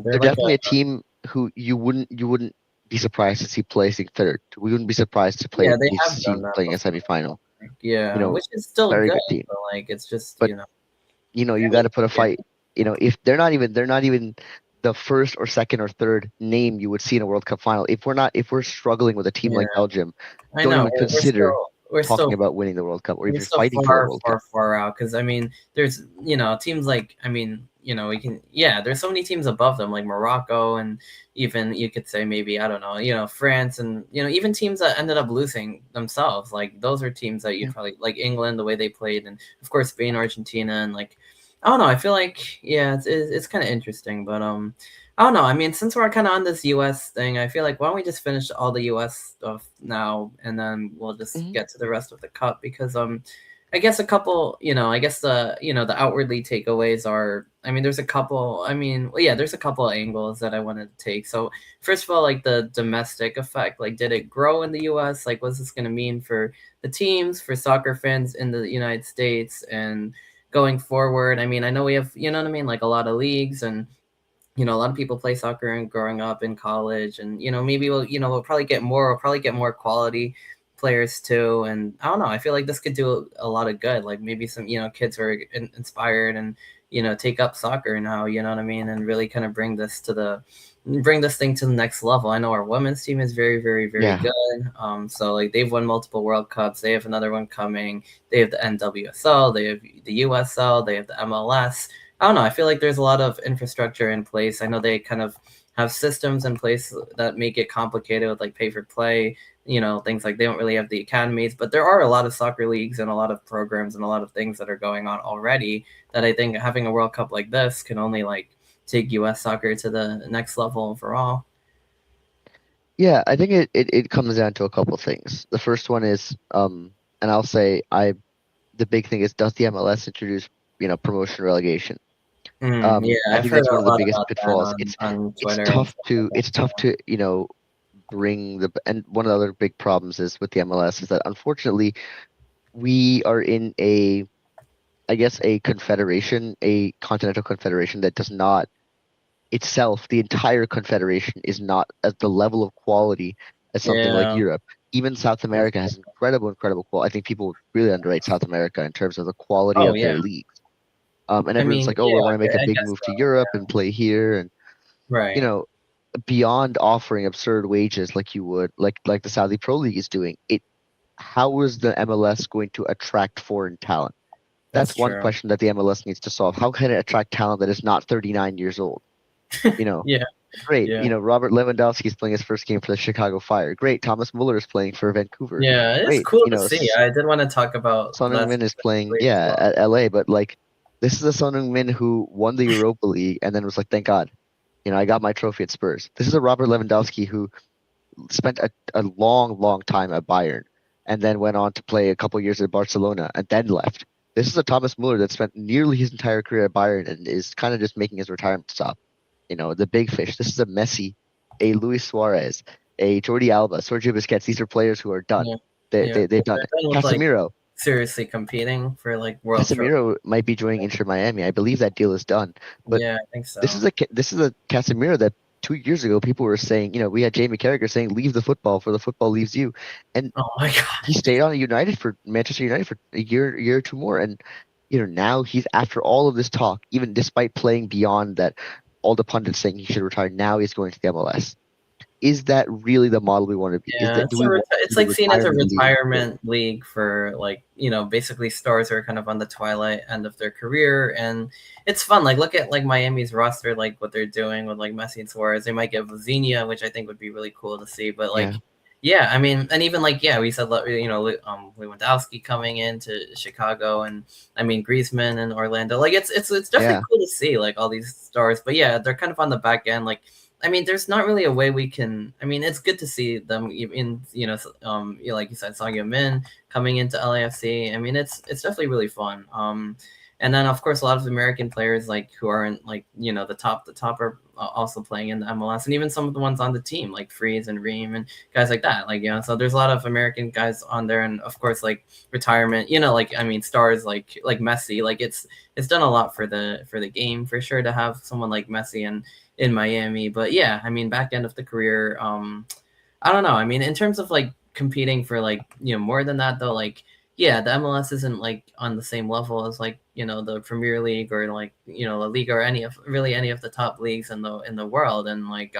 They're like definitely a team who you wouldn't be surprised to see placing third. We wouldn't be surprised to yeah, play they be have done seen that playing a before. semifinal. Like, You yeah, know, which is still very good, good team. but like it's just But you I got mean, to put a yeah, fight. If they're not even the first or second or third name you would see in a World Cup final. If we're struggling with a team yeah, like Belgium, I don't know even consider we're talking still about winning the World Cup, or we're even still fighting for a far, World far, Cup. far out because I mean, there's teams like I mean, we can there's so many teams above them like Morocco and even you could say maybe I don't know, France and even teams that ended up losing themselves. Like those are teams that you'd Yeah. probably like England the way they played and of course Spain, Argentina, and like I don't know. I feel like it's kind of interesting, but I don't know. I mean, since we're kind of on this U.S. thing, I feel like why don't we just finish all the U.S. stuff now, and then we'll just Hmm. get to the rest of the cup because I guess a couple, I guess the outwardly takeaways are, I mean, there's a couple, I mean, well, yeah, there's a couple of angles that I wanted to take. So first of all, like the domestic effect, like did it grow in the U.S.? Like, what's this going to mean for the teams, for soccer fans in the United States, and going forward? I mean, I know we have, you know what I mean, like a lot of leagues and a lot of people play soccer and growing up in college and maybe we'll probably get more quality players too. And I don't know, I feel like this could do a lot of good, like maybe some kids who are inspired and take up soccer now, you know what I mean, and really kind of bring this thing to the next level. I know our women's team is very, very, very Yeah. good. So like they've won multiple World Cups, they have another one coming, they have the NWSL, they have the USL, they have the MLS. I don't know. I feel like there's a lot of infrastructure in place. I know they kind of have systems in place that make it complicated with like pay for play, things like they don't really have the academies, but there are a lot of soccer leagues and a lot of programs and a lot of things that are going on already that I think having a World Cup like this can only like take US soccer to the next level overall. Yeah, I think it comes down to a couple things. The first one is, and I'll say the big thing is, does the MLS introduce, promotion relegation? Yeah, I I've think heard that's one a of the lot biggest about that pitfalls. on It's Twitter and tough stuff like to that. it's tough to, bring and one of the other big problems is with the MLS is that unfortunately we are in I guess a confederation, a continental confederation that does not itself, the entire confederation is not at the level of quality as something like Yeah. Europe. Even South America has incredible, incredible quality. I think people really underrate South America in terms of the quality Oh of yeah. their leagues. And I everyone's mean, like, oh, we yeah, want to make a I big guess move to so. Europe Yeah. and play here. And, you Right. know, beyond offering absurd wages like you would, like the Saudi Pro League is doing, how is the MLS going to attract foreign talent? That's That's one true. question that the MLS needs to solve. How can it attract talent that is not 39 years old? You know, Yeah. great. Yeah. Robert Lewandowski is playing his first game for the Chicago Fire. Great. Thomas Muller is playing for Vancouver. Yeah, it's Great. cool to see. I did want to talk about Son that Heung-min is playing, specifically as yeah, well. at LA, but like this is a Son Heung-min who won the Europa League and then was like, thank God, I got my trophy at Spurs. This is a Robert Lewandowski who spent a long, long time at Bayern and then went on to play a couple years at Barcelona and then left. This is a Thomas Muller that spent nearly his entire career at Bayern and is kind of just making his retirement stop. The big fish. This is a Messi, a Luis Suarez, a Jordi Alba, Sergio Busquets. These are players who are done. Yeah. They, Yeah. they, they've done They're it. done with like Casemiro. seriously competing for like world trophy. Casemiro might be joining Inter Miami. I believe that deal is done. But Yeah, I think this so. is a Casemiro that 2 years ago people were saying, we had Jamie Carragher saying, leave the football for the football leaves you. And Oh my he God. stayed on Manchester United for a year or two more. And now he's, after all of this talk, even despite playing beyond that, all the pundits saying he should retire, now he's going to the MLS. is that really the model we want to be? Is Yeah, that do we want to it's be the like seen as a retirement league? retirement league for like, basically stars who are kind of on the twilight end of their career, and it's fun. Like look at like Miami's roster, like what they're doing with like Messi and Suarez. They might get Vizinha, which I think would be really cool to see. But Yeah, like, yeah, I mean, and even like yeah, we said Lewandowski coming into Chicago, and I mean Griezmann and Orlando. Like it's definitely yeah, cool to see like all these stars. But yeah, they're kind of on the back end, like. I mean, there's not really a way we can. I mean, it's good to see them in, like you said, Sangyo Min coming into LAFC. I mean, it's definitely really fun. And then of course a lot of American players like who aren't like the top are also playing in the MLS, and even some of the ones on the team like Freeze and Ream and guys like that. Like so there's a lot of American guys on there, and of course like retirement. Like I mean stars like Messi. Like it's done a lot for the game for sure to have someone like Messi and in Miami. But yeah, I mean, back end of the career, I don't know. I mean, in terms of like competing for like more than that though, like yeah, the MLS isn't like on the same level as like the Premier League or like La Liga or any of the top leagues in the world, and like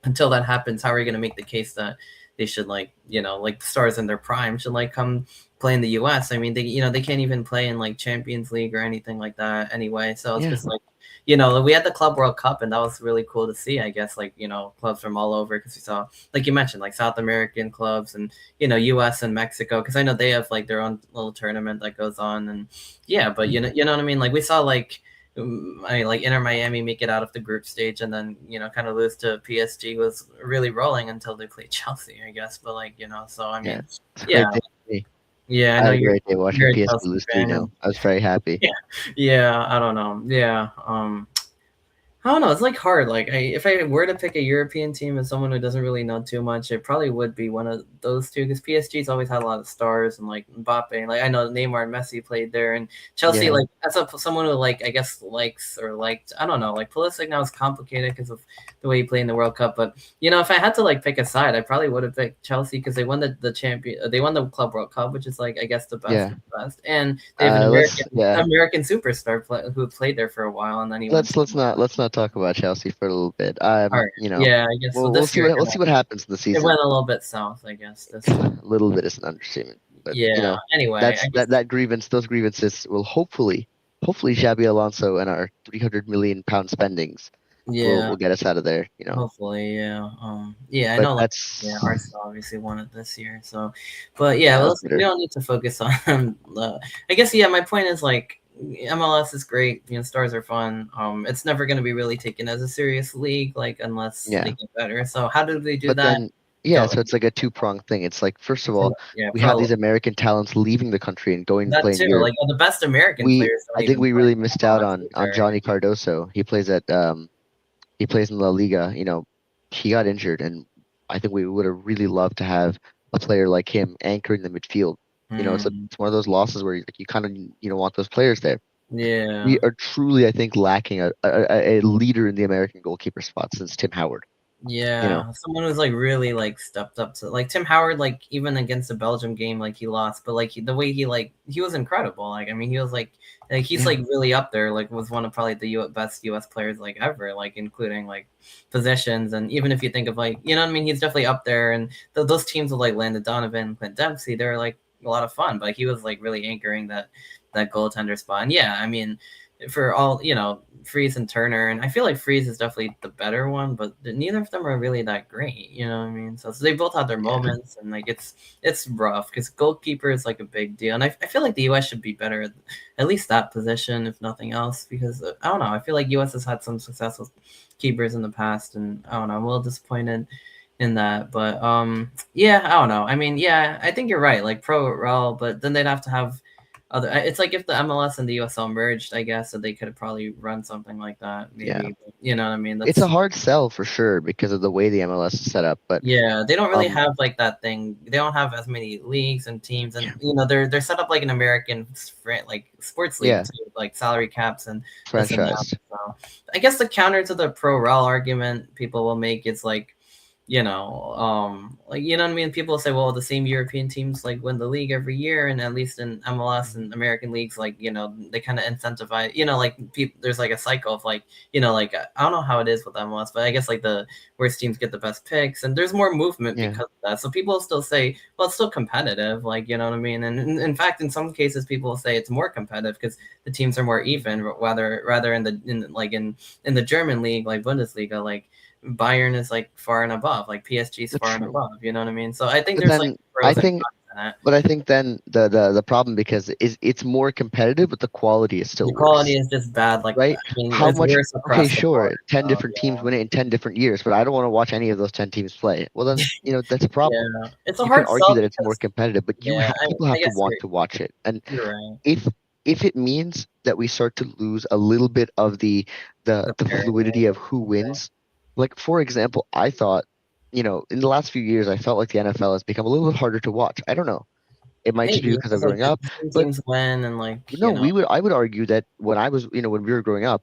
until that happens, how are we going to make the case that they should like like the stars in their prime should like come play in the US? I mean, they can't even play in like Champions League or anything like that anyway. So it's yeah, just like we had the Club World Cup, and that was really cool to see. I guess like clubs from all over, because we saw like you mentioned like South American clubs and US and Mexico, because I know they have like their own little tournament that goes on, and yeah, but you know what I mean. Like we saw like like Inter Miami make it out of the group stage, and then kind of lose to PSG was really rolling until they played Chelsea, I guess. But like so I yeah. mean, It's a yeah, great day for me. yeah, I I know had a you're great day watching you're a PSG Chelsea lose 3 fan, 0 and I was very happy. yeah, yeah, I don't know, yeah, I don't know. It's like hard. Like, if I were to pick a European team as someone who doesn't really know too much, it probably would be one of those two, because PSG's always had a lot of stars, and like Mbappe. Like I know Neymar and Messi played there, and Chelsea. Yeah, Like that's someone who like I guess likes or liked. I don't know. Like Pulisic now is complicated because of the way he played in the World Cup. But if I had to like pick a side, I probably would have picked Chelsea, because they won the champion. They won the Club World Cup, which is like I guess the best yeah. of the best, and they have an Let's yeah. American superstar who played there for a while, and then he went Let's to. let's not talk about Chelsea for a little bit. All right. You know, Yeah, I guess so. we'll This see year what happens in the it season. went a little bit south, I guess, this A time. little bit is an understatement, but Yeah. Anyway, I guess. that grievance, those grievances will hopefully Xabi Alonso and our 300 million pound spendings Yeah. will get us out of there. Hopefully, yeah. Yeah, I But know. Like, yeah, that's Arsenal obviously won it this year. So, but yeah, yeah, that's we better. don't need to focus on. I guess yeah. My point is like MLS is great. Stars are fun. It's never going to be really taken as a serious league, like unless they Yeah, get better. So how do they do but that? then yeah, Go. so it's like a two-pronged thing. It's like first of all, Yeah, we have pro. these American talents leaving the country and going to That play in too. Europe. Like the best American players I don't think even we play really in missed out MLS on either. Johnny Cardoso. He plays in La Liga. He got injured, and I think we would have really loved to have a player like him anchoring the midfield. Hmm. It's one of those losses where you kind of want those players there. We Yeah. are truly, I think, lacking a leader in the American goalkeeper spot since Tim Howard. You know, Yeah, someone who's like really like stepped up to like Tim Howard, like even against the Belgium game, like he lost, but like the way he was incredible. Like I mean, he was like he's yeah, like really up there. Like was one of probably the best U.S. players like ever. Like including like positions, and even if you think of like what I mean, he's definitely up there. And those teams with like Landon Donovan, Clint Dempsey, they're like a lot of fun. But like, he was like really anchoring that goaltender spot. And yeah, I mean for all Freeze and Turner, and I feel like Freeze is definitely the better one, but neither of them are really that great. You know what I mean? So they both have their yeah. moments, and like it's rough because goalkeeper is like a big deal, and I feel like the U.S. should be better at least that position, if nothing else, because I don't know. I feel like U.S. has had some success with keepers in the past, and I don't know. I'm a little disappointed in that, but yeah, I don't know. I mean, yeah, I think you're right. Like pro rel, but then they'd have to have other. It's like if the MLS and the USL merged, I guess, so they could have probably run something like that, Yeah. maybe. But you know what I mean? It's a That's hard sell for sure because of the way the MLS is set up. But yeah. They don't really um, have like that thing. They don't have as many leagues and teams, and yeah, they're set up like an American like sports league yeah, too, like salary caps and this and that. franchised. So I guess the counter to the pro rel argument people will make is like like you know what I mean. People say, well, the same European teams like win the league every year, and at least in MLS Mhm. and American leagues, like they kind of incentivize, like people. There's like a cycle of like like I don't know how it is with MLS, but I guess like the worst teams get the best picks, and there's more movement Yeah, because of that. So people still say, well, it's still competitive, like you know what I mean. And in fact, in some cases, people say it's more competitive because the teams are more even, rather in the German league, like Bundesliga, like Bayern is like far and above, like PSG is that's far and true. above. You know what I mean? So I think But there's like then I pros and think, cons in it. but I think then the problem because is it's more competitive, but the quality is The still quality worse, is just bad. Like right? I mean, How it's much? worse Okay, across the sure, board. 10 different teams win it in 10 different years, but I don't want to watch any of those 10 teams play. Well, then that's a problem. Yeah, it's a You can hard argue sell that it's more because competitive, but yeah, people I have to guess want to watch it. And you're right. if it means that we start to lose a little bit of The the parity, fluidity of who wins, like for example, I thought, in the last few years, I felt like the NFL has become a little bit harder to watch. I don't know. It might just be maybe because of because like growing up, the same but teams win and like no, I would argue that when I was, when we were growing up,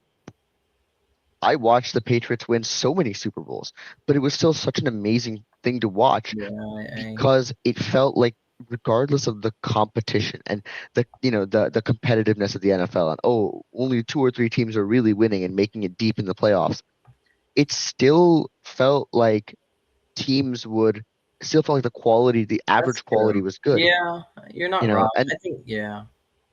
I watched the Patriots win so many Super Bowls, but it was still such an amazing thing to watch yeah, because it felt like regardless of the competition and the competitiveness of the NFL and only two or three teams are really winning and making it deep in the playoffs, it still felt like the that's average quality true. was good, Yeah, you're not wrong. and I think yeah,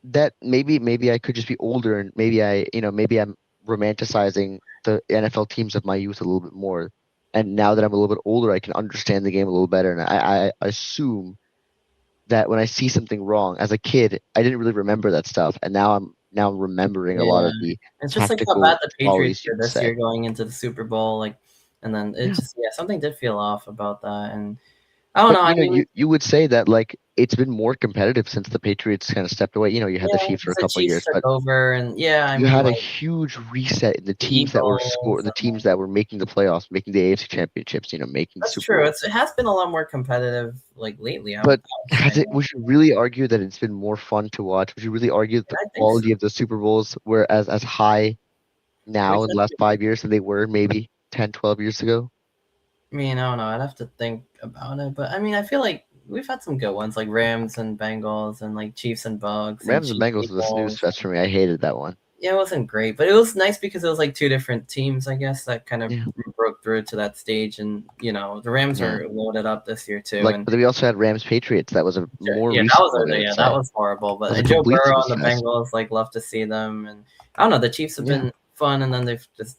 that maybe I could just be older and maybe I'm romanticizing the NFL teams of my youth a little bit more. And now that I'm a little bit older, I can understand the game a little better. And I assume that when I see something wrong as a kid, I didn't really remember that stuff. And now I'm remembering a lot yeah. of the It's just like how bad tactical the Patriots qualities you were would this say. year going into the Super Bowl, like, and then it Yeah. just yeah, something did feel off about that, and I don't But know. I mean, you would say that like it's been more competitive since the Patriots kind of stepped away. You had the yeah, Chiefs for because a the couple of Chiefs years, took but over, and yeah, I you mean, had a like huge reset in the Eagles, the and teams that were making the playoffs, making the AFC championships, making the that's Super true. Bowl. It has been a lot more competitive, like lately. But I would say, would you really argue that it's been more fun to watch? Would you really argue that the I think so. quality of the Super Bowls were as high now Which in the last 5 years than they were maybe 10, 12 years ago? I mean, I don't know. I'd have to think about it, but I mean, I feel like we've had some good ones, like Rams and Bengals, and like Chiefs and Bucks, and Rams and Chiefs Bengals was a snooze Eagles. fest for me. I hated that one. Yeah, it wasn't great, but it was nice because it was like two different teams, I guess, that kind of Yeah, broke through to that stage. And the Rams yeah. are loaded up this year too. And But then we also had Rams Patriots. That was a more yeah, that recent was one, I would that say. was horrible. That was But a Joe complete Burrow snooze and the fest. Bengals, like, love to see them. And I don't know, the Chiefs have Yeah, been fun, and then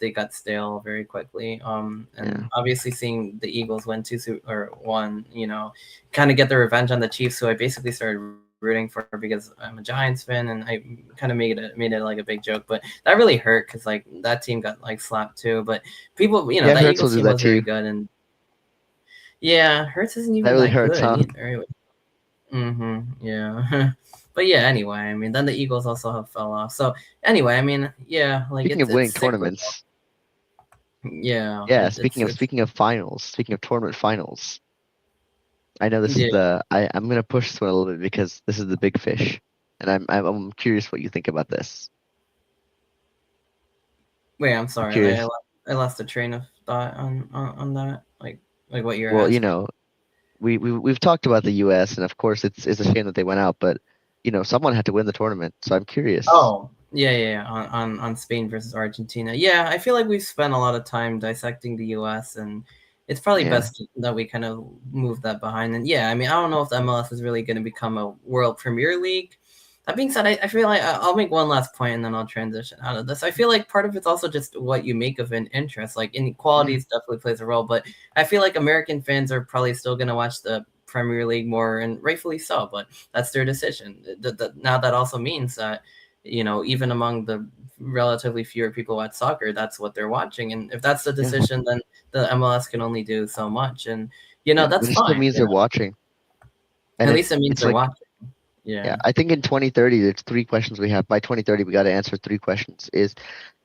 they got stale very quickly. And yeah, obviously seeing the Eagles win or one, kind of get the revenge on the Chiefs, who I basically started rooting for because I'm a Giants fan, and I kind of made it like a big joke, but that really hurt because like that team got like slapped too. But people, yeah. that Hurts will Eagles do team that was to very you. good, and yeah, Hurts isn't That even really that hurts, good huh? either. Yeah. But yeah, anyway, I mean, then the Eagles also have fell off. So anyway, I mean, yeah, like Speaking of it's winning cyclical. tournaments, Yeah, yeah. it's Speaking of finals, speaking of tournament finals, I know this is yeah. I'm gonna push this one a little bit because this is the big fish, and I'm curious what you think about this. Wait, I'm I'm sorry. curious. I lost the train of thought on that. Like what you're Well, asking. we've talked about the U.S. and of course it's a shame that they went out, but someone had to win the tournament, so I'm curious. Oh, yeah. On Spain versus Argentina. Yeah, I feel like we've spent a lot of time dissecting the US, and it's probably Yeah, best that we kind of move that behind. And yeah, I mean, I don't know if the MLS is really going to become a World Premier League. That being said, I feel like I'll make one last point and then I'll transition out of this. I feel like part of it's also just what you make of an interest. Like yeah, inequalities definitely plays a role, but I feel like American fans are probably still going to watch the Premier League more, and rightfully so. But that's their decision. Now that also means that even among the relatively fewer people at soccer, that's what they're watching. And if that's the yeah, decision, then the MLS can only do so much. And, yeah. that's But it still fine. means they're watching, and At least it means it's they're like, watching. yeah, Yeah. I think in 2030 there's three questions we have. By 2030 we got to answer three questions. Is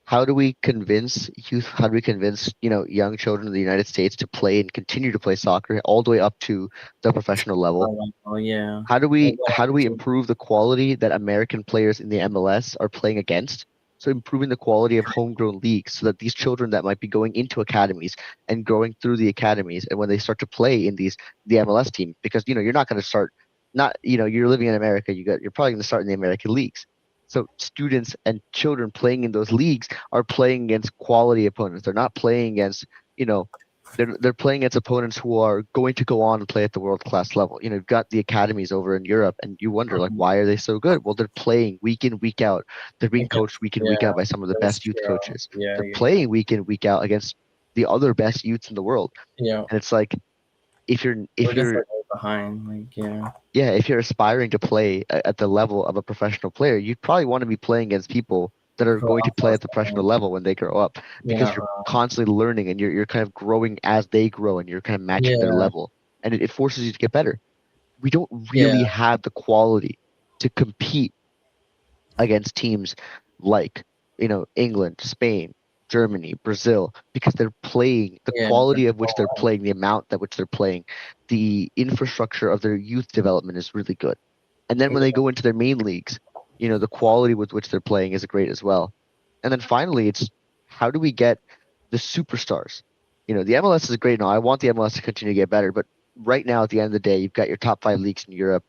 how do we convince youth? How do we convince young children in the United States to play and continue to play soccer all the way up to the professional level? Oh, yeah. How do Like, we what how do we opportunity? improve the quality that American players in the MLS are playing against So improving the quality of homegrown leagues so that these children that might be going into academies and growing through the academies, and when they start to play in the MLS team, because you're not going to start, not you're living in America, you're probably going to start in the American leagues. So students and children playing in those leagues are playing against quality opponents. They're not playing against, you know, they're playing against opponents who are going to go on and play at the world class level. You've got the academies over in Europe, and you wonder like, Mhm. why are they so good? Well, they're playing week in, week out. They're being coached Against, week in, yeah, week out by some of the that's best youth true. coaches. Yeah, They're yeah, playing week in, week out against the other best youths in the world. yeah. And it's like if you're We're if just you're like way behind. Like, yeah, yeah, if you're aspiring to play at the level of a professional player, you'd probably want to be playing against people that are who are going to play also at the professional saying, level when they grow up, you're because not you're wrong. constantly learning and you're kind of growing as they grow and you're kind of matching their Yeah, level, and it forces you to get better. We don't yeah, really have the quality to compete against teams like, England, Spain, Germany, Brazil, because they're playing the yeah. quality That's of which all they're right. playing, the amount that which they're playing, the infrastructure of their youth development is really good. And then when they Yeah. go into their main leagues, the quality with which they're playing is great as well. And then finally, it's how do we get the superstars? The MLS is great now. I want the MLS to continue to get better, but right now, at the end of the day, you've got your top five leagues in Europe.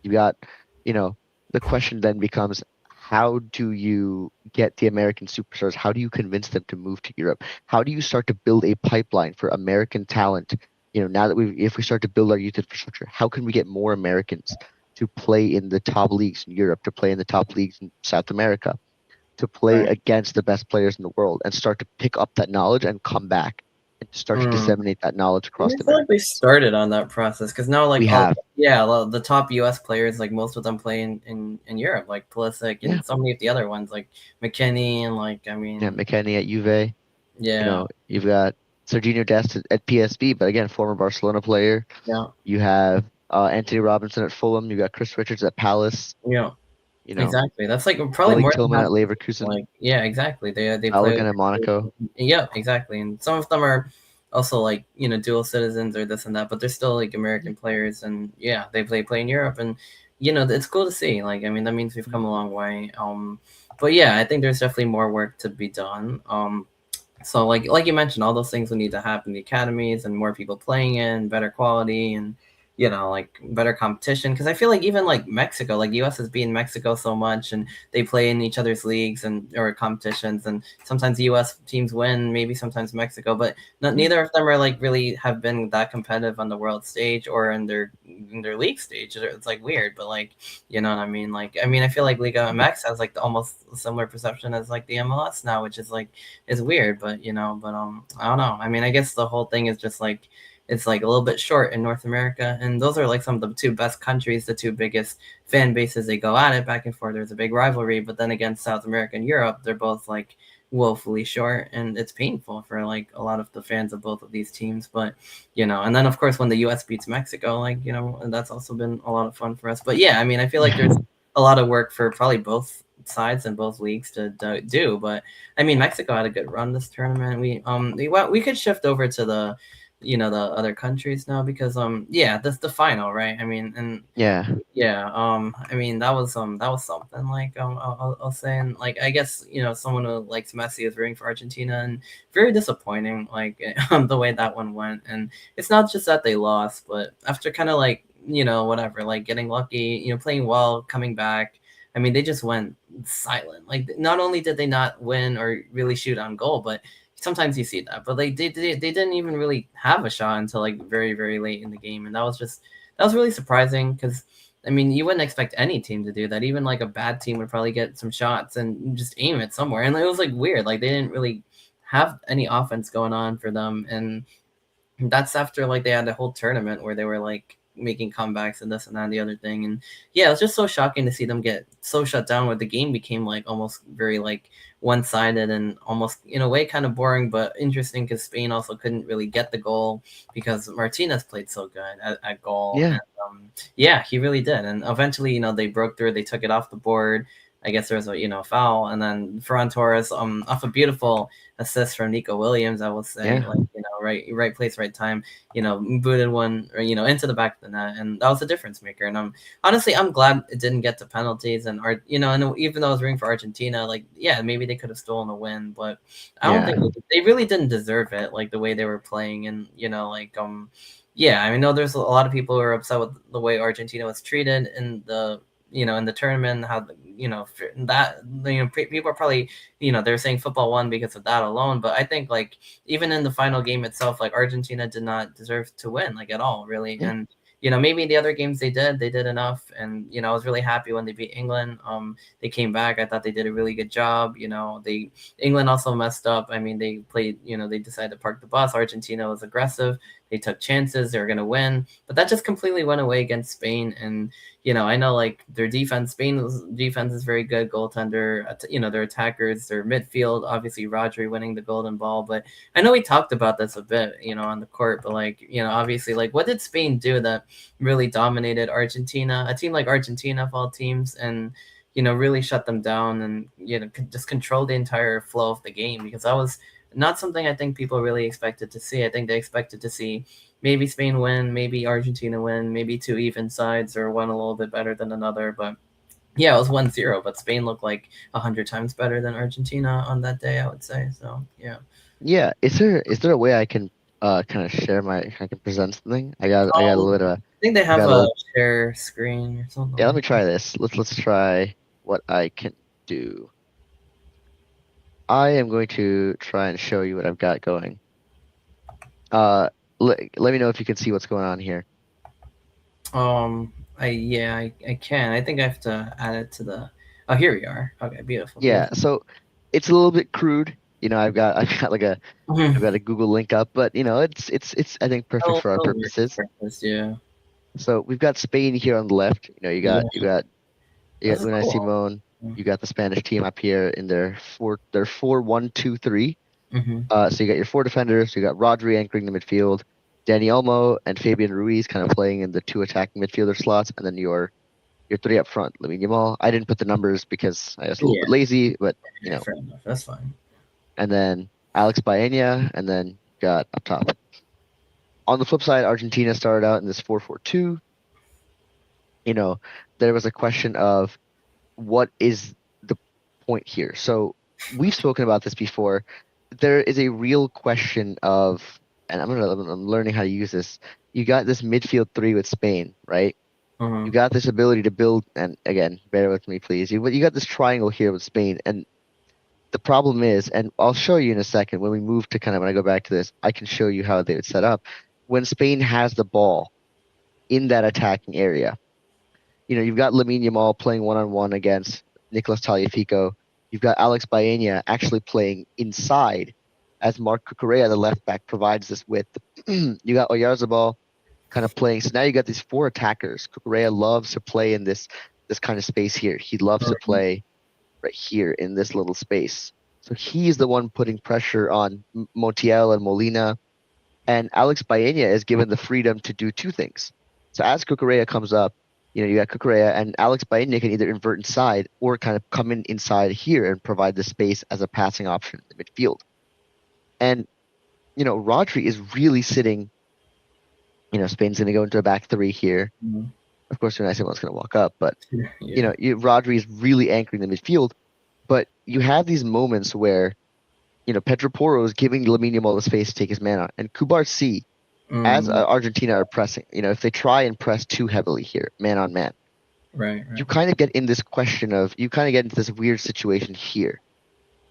You got, you know, the question then becomes, how do you get the American superstars? How do you convince them to move to Europe? How do you start to build a pipeline for American talent? Now that if we start to build our youth infrastructure, how can we get more Americans to play in the top leagues in Europe, to play in the top leagues in South America, to play Right. against the best players in the world and start to pick up that knowledge and come back and start to Mm. disseminate that knowledge And across I the feel like they Americas? started on that process because now, like, We all have. yeah, well, the top U.S. players, like most of them play in Europe, like Pulisic Yeah. and so many of the other ones, like McKinney and like I Yeah, mean, McKennie at Juve. yeah, You've got Serginho Dest at PSV, but again, former Barcelona player. yeah, You have Anthony Robinson at Fulham. You got Chris Richards at Palace. yeah. You know, Exactly. That's like probably Malik more than Tillman half at of the team. Leverkusen. Like, yeah, exactly. They play Balogun at over. Monaco. Yeah, exactly. And some of them are also like dual citizens or this and that, but they're still like American players, and yeah, they play in Europe, and it's cool to see. Like, I mean, that means we've come a long way. But yeah, I think there's definitely more work to be done. So like you mentioned, all those things will need to happen. The academies and more people playing in, better quality, and like better competition. Because I feel like even like Mexico, like U.S. has been in Mexico so much, and they play in each other's leagues and or competitions, and sometimes the U.S. teams win, maybe sometimes Mexico, but Yeah. neither of them are like really have been that competitive on the world stage or in their league stage. It's like weird, but like you know what I mean. Like I mean, I feel like Liga MX has like almost a similar perception as like the MLS now, which is like it's weird, but I don't know. I mean, I guess the whole thing is just like it's like a little bit short in North America, and those are like some of the two best countries, the two biggest fan bases. They go at it back and forth. There's a big rivalry, but then again, South America and Europe, they're both like woefully short, and it's painful for like a lot of the fans of both of these teams. But and then of course when the U.S. beats Mexico, like that's also been a lot of fun for us. But yeah, I mean, I feel like Yeah. there's a lot of work for probably both sides and both leagues to do, but I mean, Mexico had a good run this tournament. We could shift over to the other countries now because yeah, that's the final, right? I mean, and Yeah. yeah, I mean that was something like I was saying like I guess someone who likes Messi is rooting for Argentina and very disappointing like the way that one went, and it's not just that they lost, but after kind of like whatever like getting lucky, playing well, coming back. I mean, they just went silent. Like, not only did they not win or really shoot on goal, but sometimes you see that. But like they didn't even really have a shot until like very very late in the game, and that was really surprising because I mean you wouldn't expect any team to do that. Even like a bad team would probably get some shots and just aim it somewhere, and it was like weird. Like they didn't really have any offense going on for them, and that's after like they had a whole tournament where they were like making comebacks and this and that and the other thing. And yeah, it was just so shocking to see them get so shut down where the game became like almost very like one-sided and almost in a way kind of boring but interesting because Spain also couldn't really get the goal because Martinez played so good at goal. Yeah. And yeah, he really did. And eventually they broke through, they took it off the board. I guess there was a foul, and then Ferran Torres off a beautiful assist from Nico Williams, I will say, Yeah. like right place, right time. Booted one, or into the back of the net, and that was a difference maker. And I'm glad it didn't get to penalties, and and even though I was rooting for Argentina, like yeah, maybe they could have stolen a win, but I don't Yeah. think they really didn't deserve it, like the way they were playing, and yeah, I know there's a lot of people who are upset with the way Argentina was treated in the tournament, how that people are probably they're saying football won because of that alone, but I think like even in the final game itself, like Argentina did not deserve to win like at all, really. Yeah. And maybe the other games they did enough, and I was really happy when they beat England. They came back. I thought they did a really good job. They England also messed up. I mean, they played, they decided to park the bus. Argentina was aggressive. They took chances. They were going to win, but that just completely went away against Spain. And I know like their defense, Spain's defense is very good. Goaltender, their attackers, their midfield, obviously Rodri winning the golden ball. But I know we talked about this a bit, on the court. But like, obviously, like what did Spain do that really dominated Argentina? A team like Argentina of all teams, and really shut them down, and just control the entire flow of the game, because that was not something I think people really expected to see. I think they expected to see maybe Spain win, maybe Argentina win, maybe two even sides or one a little bit better than another. But yeah, it was 1-0, but Spain looked like 100 times better than Argentina on that day, I would say. So yeah. Yeah. Is there a way I can kind of I can present something? I got a little bit of I think they I have got a a little share screen or something Yeah, let like me try this. Let's try what I can do. I am going to try and show you what I've got going. Let me know if you can see what's going on here. that. I can. I think I have to add it to the. Oh, here we are. Okay, beautiful, Yeah, beautiful. so it's a little bit crude. I've got like I've Mhm. got a Google link up, but it's I think perfect for our That'll work purposes. for us, yeah. So we've got Spain here on the left. Yeah, You got this is Unai cool. Simon. You got the Spanish team up here in their 4-1-2-3. Mm-hmm. So you got your four defenders. You got Rodri anchoring the midfield, Dani Olmo and Fabian Ruiz kind of playing in the two attacking midfielder slots, and then your three up front. Lamine Yamal. I didn't put the numbers because I was a little Yeah, bit lazy, but yeah, fair enough. That's fine. and then Alex Baena, and then got up top. On the flip side, Argentina started out in this 4-4-2. You know, there was a question of what is the point here. So we've spoken about this before. There is a real question of, and I'm learning how to use this. You got this midfield three with Spain, right? You Mm-hmm. got this ability to build, and again, bear with me, please. You got this triangle here with Spain, and the problem is, and I'll show you in a second when we move to when I go back to this, I can show you how they would set up. When Spain has the ball in that attacking area, you've got Lamine Yamal playing one-on-one against Nicolas Tagliafico. You've got Alex Baena actually playing inside as Marc Cucurella, the left back, provides this width. You got Oyarzabal kind of playing. So now you got these four attackers. Cucurella loves to play in this kind of space here. He loves to play right here in this little space. So he's the one putting pressure on Montiel and Molina. And Alex Baena is given the freedom to do two things. So as Cucurella comes up, you got Cucurella and Alex Baena can either invert inside or kind of come in inside here and provide the space as a passing option in the midfield. And, Rodri is really sitting, Spain's going to go into a back three here. Mm-hmm. Of course, Unai Simon's going to walk up, but, Yeah. Rodri is really anchoring the midfield. But you have these moments where, Pedro Porro is giving Lamine Yamal the space to take his man on. And Cubarsí, as Mm, Argentina are pressing, if they try and press too heavily here, man on man, right, you right. kind of get in this question of, you kind of get into this weird situation here.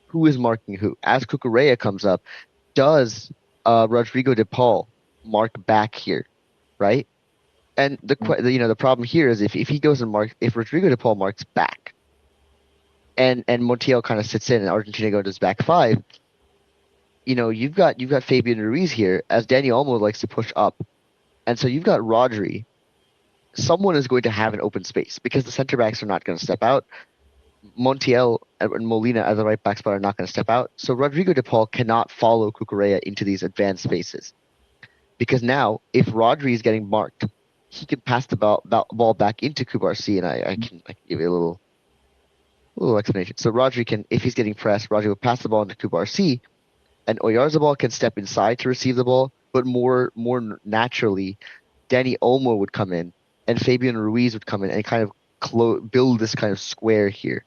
Who is marking who? As Cucurella comes up, does Rodrigo de Paul mark back here, right? And Mm, the problem here is if he goes and if Rodrigo de Paul marks back, and Montiel kind of sits in and Argentina goes to his back five, you've got Fabian Ruiz here as Dani Olmo likes to push up, and so you've got Rodri. Someone is going to have an open space because the center backs are not going to step out. Montiel and Molina as the right back spot are not going to step out. So Rodrigo de Paul cannot follow Cucurella into these advanced spaces because now if Rodri is getting marked, he can pass the ball back into Cubarsí, and I can give you a little explanation. So Rodri can, if he's getting pressed, Rodri will pass the ball into Cubarsí, and Oyarzabal can step inside to receive the ball, but more naturally, Danny Olmo would come in and Fabian Ruiz would come in and kind of build this kind of square here.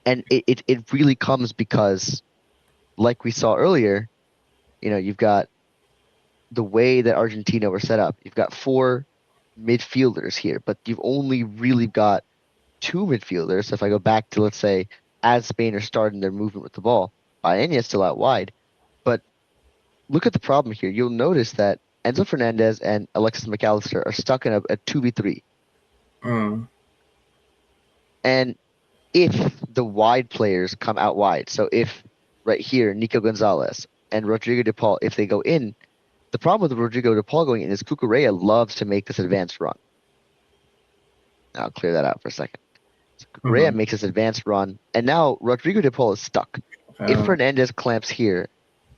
And it really comes because, like we saw earlier, you've got the way that Argentina were set up. You've got four midfielders here, but you've only really got two midfielders. So if I go back to, let's say, as Spain are starting their movement with the ball, Baena is still out wide. But look at the problem here. You'll notice that Enzo Fernandez and Alexis McAllister are stuck in a 2v3. Mm. And if the wide players come out wide, so if right here, Nico Gonzalez and Rodrigo de Paul, if they go in, the problem with Rodrigo de Paul going in is Cucurella loves to make this advanced run. I'll clear that out for a second. So Cucurella Mm-hmm. makes this advanced run, and now Rodrigo de Paul is stuck. If Oh, Fernandez clamps here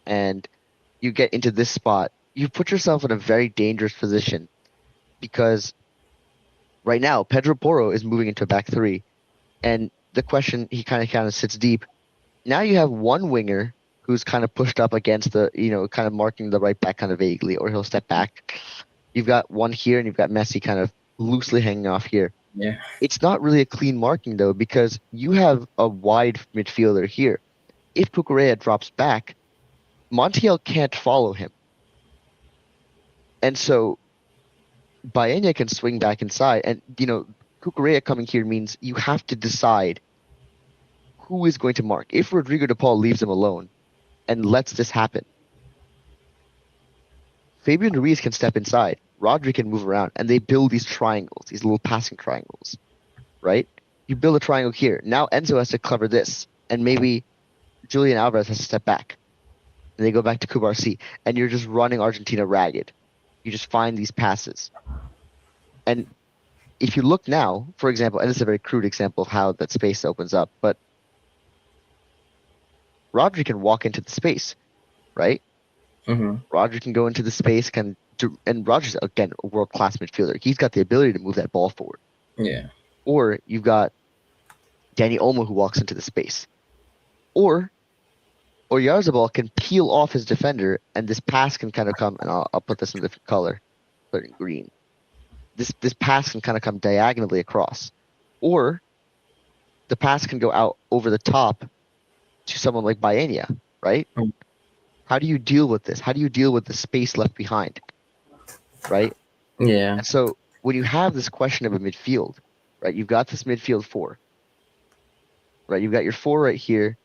and you get into this spot, you put yourself in a very dangerous position because right now Pedro Porro is moving into a back three, and the question he kind of sits deep. Now you have one winger who's kind of pushed up against the, kind of marking the right back kind of vaguely, or he'll step back. You've got one here, and you've got Messi kind of loosely hanging off here. yeah. It's not really a clean marking though, because you have a wide midfielder here. If Cucurella drops back, Montiel can't follow him, and so Baena can swing back inside, and Cucurella coming here means you have to decide who is going to mark. If Rodrigo de Paul leaves him alone and lets this happen, Fabian Ruiz can step inside. Rodri can move around, and they build these triangles, these little passing triangles, right? You build a triangle here. Now Enzo has to cover this, and maybe Julian Alvarez has to step back, and they go back to Kubarsi, and you're just running Argentina ragged. You just find these passes, and if you look now, for example, and this is a very crude example of how that space opens up, but Rodri can walk into the space, right? Mm-hmm. Rodri can go into the space, and Rodri's again a world class midfielder. He's got the ability to move that ball forward. Yeah. Or you've got Danny Olmo who walks into the space. Or Yarzabal can peel off his defender, and this pass can kind of come. And I'll put this in a different color, put it in green. This pass can kind of come diagonally across, or the pass can go out over the top to someone like Baena, right? Mm. How do you deal with this? How do you deal with the space left behind, right? Yeah. And so when you have this question of a midfield, right, you've got this midfield four, right? You've got your four right here.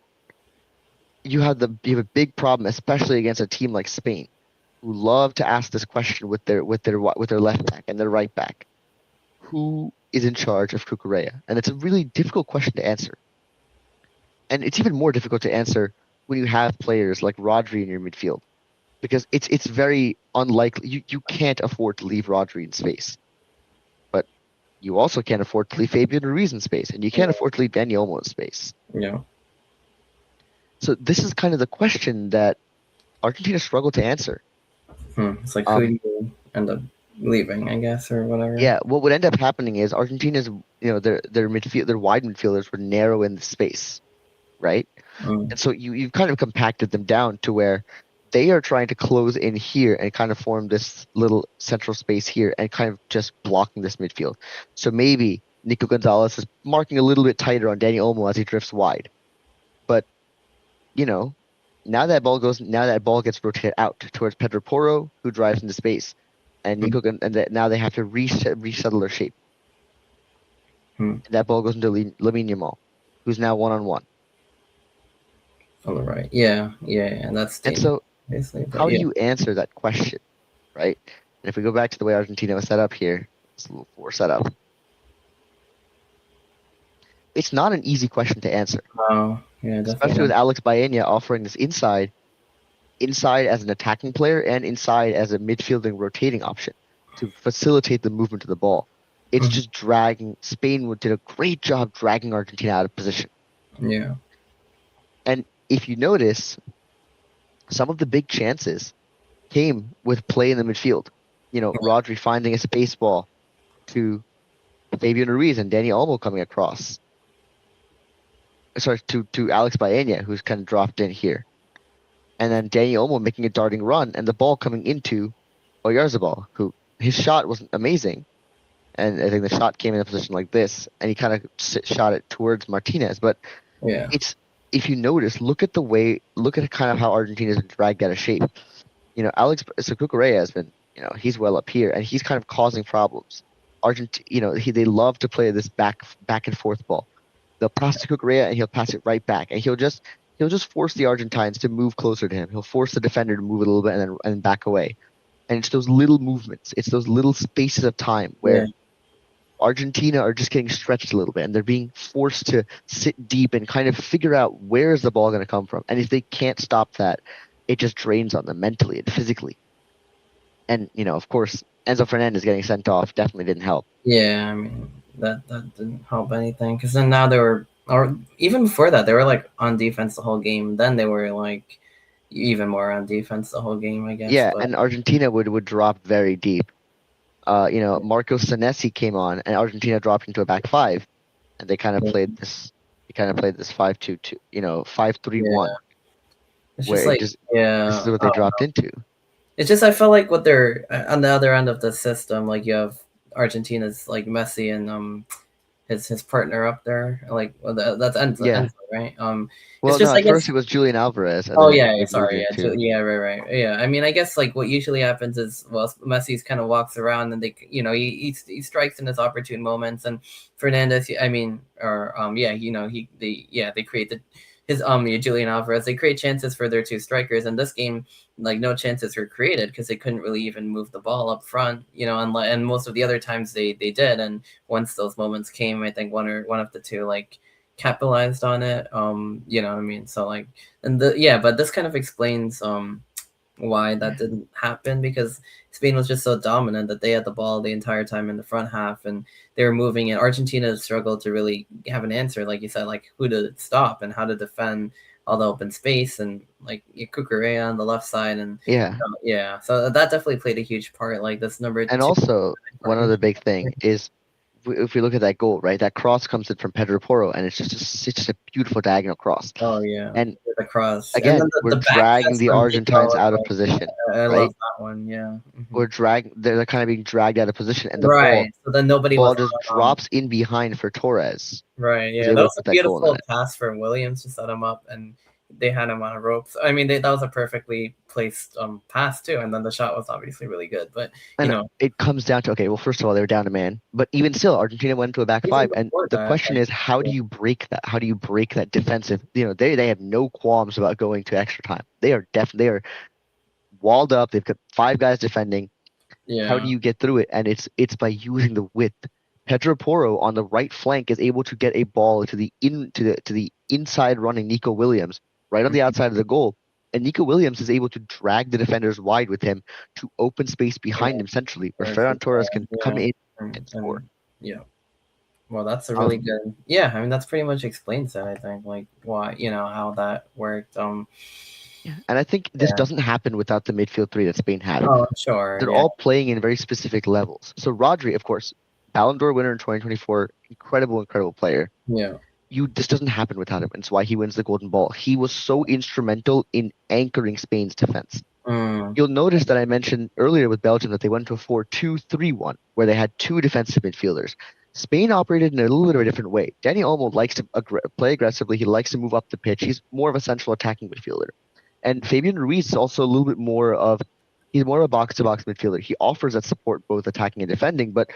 You have a big problem, especially against a team like Spain, who love to ask this question with their left back and their right back. Who is in charge of Cucurella? And it's a really difficult question to answer. And it's even more difficult to answer when you have players like Rodri in your midfield, because it's very unlikely. You can't afford to leave Rodri in space, but you also can't afford to leave Fabian Ruiz in space, and you can't afford to leave Dani Olmo in space. Yeah. So this is kind of the question that Argentina struggled to answer. It's like who Um, do you end up leaving, I guess, or whatever. yeah, what would end up happening is Argentina's, their wide midfielders would narrow in the space, right? Mm. And so you've kind of compacted them down to where they are trying to close in here and kind of form this little central space here and kind of just blocking this midfield. So maybe Nico Gonzalez is marking a little bit tighter on Dani Olmo as he drifts wide. But, you know, now that ball gets rotated out towards Pedro Porro, who drives into space. And Mm. now they have to resettle their shape. Mm. And that ball goes into Lamine Yamal, who's now one-on-one. On the right. Yeah. Yeah. And that's And dangerous, so basically. But how do yeah. you answer that question, right? And if we go back to the way Argentina was set up here, it's a little four setup. It's not an easy question to answer, Oh, yeah, especially definitely with not. Alex Baena offering this inside as an attacking player and inside as a midfielding rotating option to facilitate the movement of the ball. It's Mhm. just dragging. Spain did a great job dragging Argentina out of position. Yeah. And if you notice, some of the big chances came with play in the midfield. Rodri finding a space ball to Fabian Ruiz and Danny Olmo coming across. Sorry, to Alex Baena, who's kind of dropped in here. and then Danny Olmo making a darting run, and the ball coming into Oyarzabal, who his shot wasn't amazing, and I think the shot came in a position like this, and he kind of shot it towards Martinez. But Yeah. it's if you notice, look at kind of how Argentina's been dragged out of shape. Alex so Cucurella has been, he's well up here, and he's kind of causing problems. They love to play this back and forth ball. They'll pass to Cucurella, and he'll pass it right back, and he'll just force the Argentines to move closer to him. He'll force the defender to move a little bit and back away. And it's those little movements, it's those little spaces of time Yeah. where Argentina are just getting stretched a little bit, and they're being forced to sit deep and kind of figure out where is the ball going to come from. And if they can't stop that, it just drains on them mentally and physically. And of course, Enzo Fernandez getting sent off definitely didn't help. Yeah, I mean that didn't help anything because then now they were, or even before that, they were like on defense the whole game. Then they were like even more on defense the whole game, I guess. Yeah, But and Argentina would drop very deep. Marco Senesi came on, and Argentina dropped into a back five, and they kind of yeah, played this. They kind of played this 5-2-2, 5-3-1, yeah, it's where just it like just this yeah, is what they dropped into. it's just I felt like what they're on the other end of the system. Like you have Argentina's like Messi and his partner up there. Like well, that's Enzo, Yeah. Enzo, right? It's Well, no, just I at first guess. it was Julian Alvarez, and Oh then yeah, yeah, they moved sorry, yeah, into. yeah, right, yeah. I mean, I guess like what usually happens is, well, Messi's kind of walks around and he strikes in his opportune moments, and Fernandez, I mean, or yeah, they create his yeah, Julian Alvarez, they create chances for their two strikers, and this game like no chances were created because they couldn't really even move the ball up front, and most of the other times they did, and once those moments came, I think one of the two like capitalized on it, you know what I mean, so like but this kind of explains why that didn't happen because Spain was just so dominant that they had the ball the entire time in the front half and they were moving, and Argentina struggled to really have an answer, like you said, like who to stop and how to defend all the open space, and like Cucurella on the left side, and Yeah. yeah, so that definitely played a huge part. Like this number And two also, for one other Argentina. big thing is if we look at that goal, right, that cross comes in from Pedro Porro, and it's just a beautiful diagonal cross. Oh yeah, And the cross, and then again, we're the back dragging pass the from Nico Argentines is out of like position, I love right? that one. Yeah. They're kind of being dragged out of position, and the ball Right. So then nobody was ball just on. drops in behind for Torres, Right. who's Yeah, that able to was a put that goal in the beautiful net. pass from Williams to set him up, and they had him on a rope. So, I mean, that was a perfectly placed pass too, and then the shot was obviously really good. But you And know, it comes down to, okay, well, first of all, they were down a man, but even still, Argentina went to a back even five, and before the that, question like is, how do yeah, you break that? How do you break that defensive? They have no qualms about going to extra time. They are walled up. They've got five guys defending. How do yeah, you get through it? And it's by using the width. Pedro Porro on the right flank is able to get a ball to the inside running Nico Williams right on the outside of the goal, and Nico Williams is able to drag the defenders wide with him to open space yeah, behind him centrally, where towards the Ferran Torres can come yeah, in and, and score. and yeah. Well, that's a really Um, good. Yeah, I mean, that's pretty much explains it. I think like why how that worked. yeah, and I think this Yeah. doesn't happen without the midfield three that Spain had. Oh, sure. They're Yeah. all playing in very specific levels. So Rodri, of course, Ballon d'Or winner in 2024, incredible player. Yeah. This doesn't happen without him. And it's why he wins the Golden Ball. He was so instrumental in anchoring Spain's defense. Mm, You'll notice that I mentioned earlier with Belgium that they went to a 4-2-3-1, where they had two defensive midfielders. Spain operated in a little bit of a different way. Danny Olmo likes to play aggressively. He likes to move up the pitch. He's more of a central attacking midfielder. And Fabian Ruiz is also a little bit more of he's more of a box to box midfielder. He offers that support both attacking and defending, but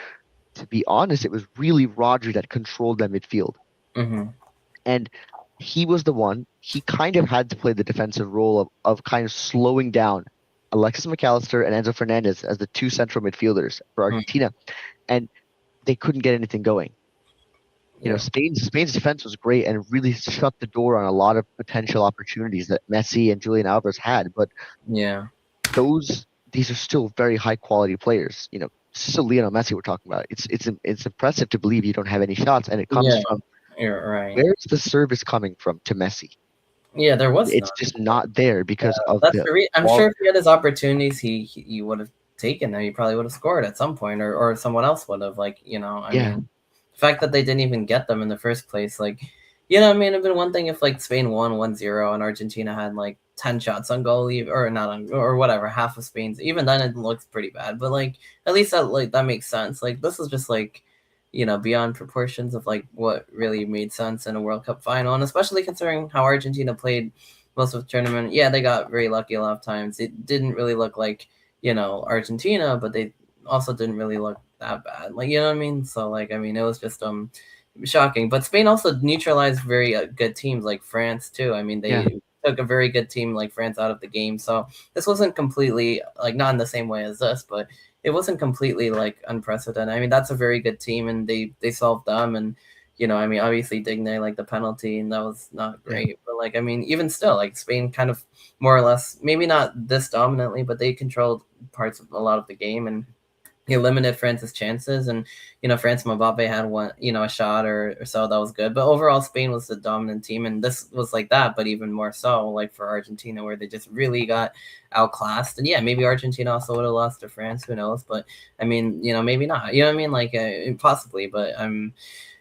to be honest, it was really Rodri that controlled that midfield. mm-hmm. And he was the one, he kind of had to play the defensive role of kind of slowing down Alexis McAllister and Enzo Fernandez as the two central midfielders for Mm, Argentina. And they couldn't get anything going. yeah. Spain's defense was great and really shut the door on a lot of potential opportunities that Messi and Julian Alvarez had. But Yeah. these are still very high quality players. This is still Lionel Messi we're talking about. It's impressive to believe you don't have any shots, and it comes Yeah. from You're right. where's the service coming from to Messi? Yeah, there was none. It's just not there because of That's the I'm qual. sure if he had his opportunities, he would have taken them. He probably would have scored at some point, or someone else would have. Like I Yeah, mean, the fact that they didn't even get them in the first place, like I mean, it'd been one thing if like Spain won 1-0 and Argentina had like 10 shots on goal, or not on, or whatever, half of Spain's. Even then, it looks pretty bad. But like, at least that makes sense. Like, this is just like, beyond proportions of like what really made sense in a World Cup final, and especially considering how Argentina played most of the tournament. Yeah, they got very lucky a lot of times. It didn't really look like Argentina, but they also didn't really look that bad. Like, you know what I mean? So like, I mean, it was just shocking. But Spain also neutralized very good teams like France too. I mean, Yeah, they took a very good team like France out of the game. So this wasn't completely like, not in the same way as this, but it wasn't completely like unprecedented. I mean, that's a very good team, and they solved them. And I mean, obviously Digne like the penalty, and that was not yeah, great. But like, I mean, even still, like Spain kind of more or less, maybe not this dominantly, but they controlled parts of a lot of the game, and he limited France's chances. And France Mbappe had one, a shot or so that was good. But overall, Spain was the dominant team, and this was like that, but even more so like for Argentina, where they just really got outclassed. And yeah, maybe Argentina also would have lost to France, who knows? But I mean, maybe not. You know what I mean? Like possibly, but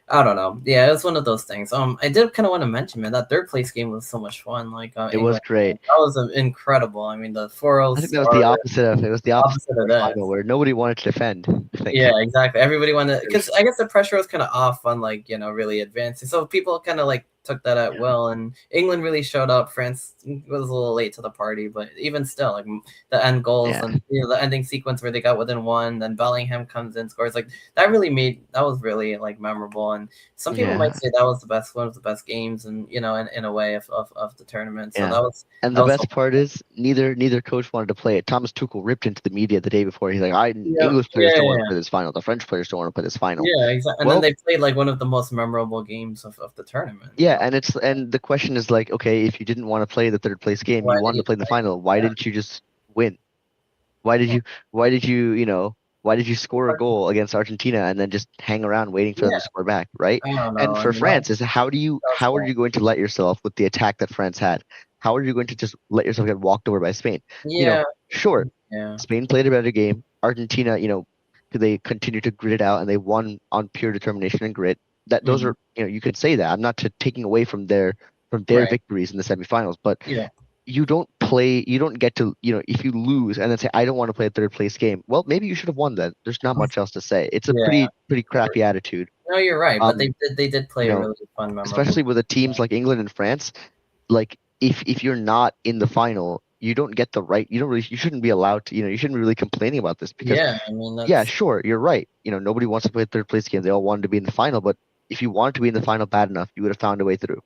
I don't know. Yeah, it was one of those things. I did kind of want to mention, man, that third place game was so much fun. Like it was England, great. that was incredible. I mean, the 4-0 I think that was the start, opposite of it was the opposite opposite of of the final this. where nobody wanted to defend. I think. Yeah, exactly. Everybody wanted, because I guess the pressure was kind of off on like really advancing, so people kind of like took that at Yeah, will, and England really showed up. France was a little late to the party, but even still, like the end goals yeah, and the ending sequence where they got within one, then Bellingham comes in, scores, like that was really like memorable. And some people might yeah, say that was the best one of the best games, and in a way of the tournament. So yeah. And that the was best part is neither coach wanted to play it. Thomas Tuchel ripped into the media the day before. He's like, "I yeah, English players yeah, don't want to yeah. play this final. The French players don't want to play this final." Yeah, exactly. And then Well, they played like one of the most memorable games of the tournament. yeah, and the question is like, okay, if you didn't want to play the third place game, Why you did wanted you to play in the play? final. Why Yeah. didn't you just win? Why did Yeah. you why did you you know why did you score a goal against Argentina and then just hang around waiting for them Yeah. to score back, right? I don't And know. I for mean, that France is was how are fun. you going to let yourself with the attack that France had? How are you going to just let yourself get walked over by Spain? You know, Yeah. sure, Yeah. Spain played a better game. Argentina, they continued to grit it out and they won on pure determination and grit. That those Hmm. are, you could say that. I'm not taking away from their Right. victories in the semifinals, but Yeah. you don't get to, if you lose and then say, I don't want to play a third place game. Well, maybe you should have won then. There's not much else to say. It's a Yeah. pretty crappy attitude. No, you're right. But Um, they did you play a know, really fun, memorable. especially with the teams like England and France, like if you're not in the final, you don't get the right, you shouldn't be allowed to, you shouldn't be really complaining about this because Yeah. I mean, yeah, that's, sure, you're right. Nobody wants to play a third place game. They all wanted to be in the final, but if you wanted to be in the final bad enough, you would have found a way through.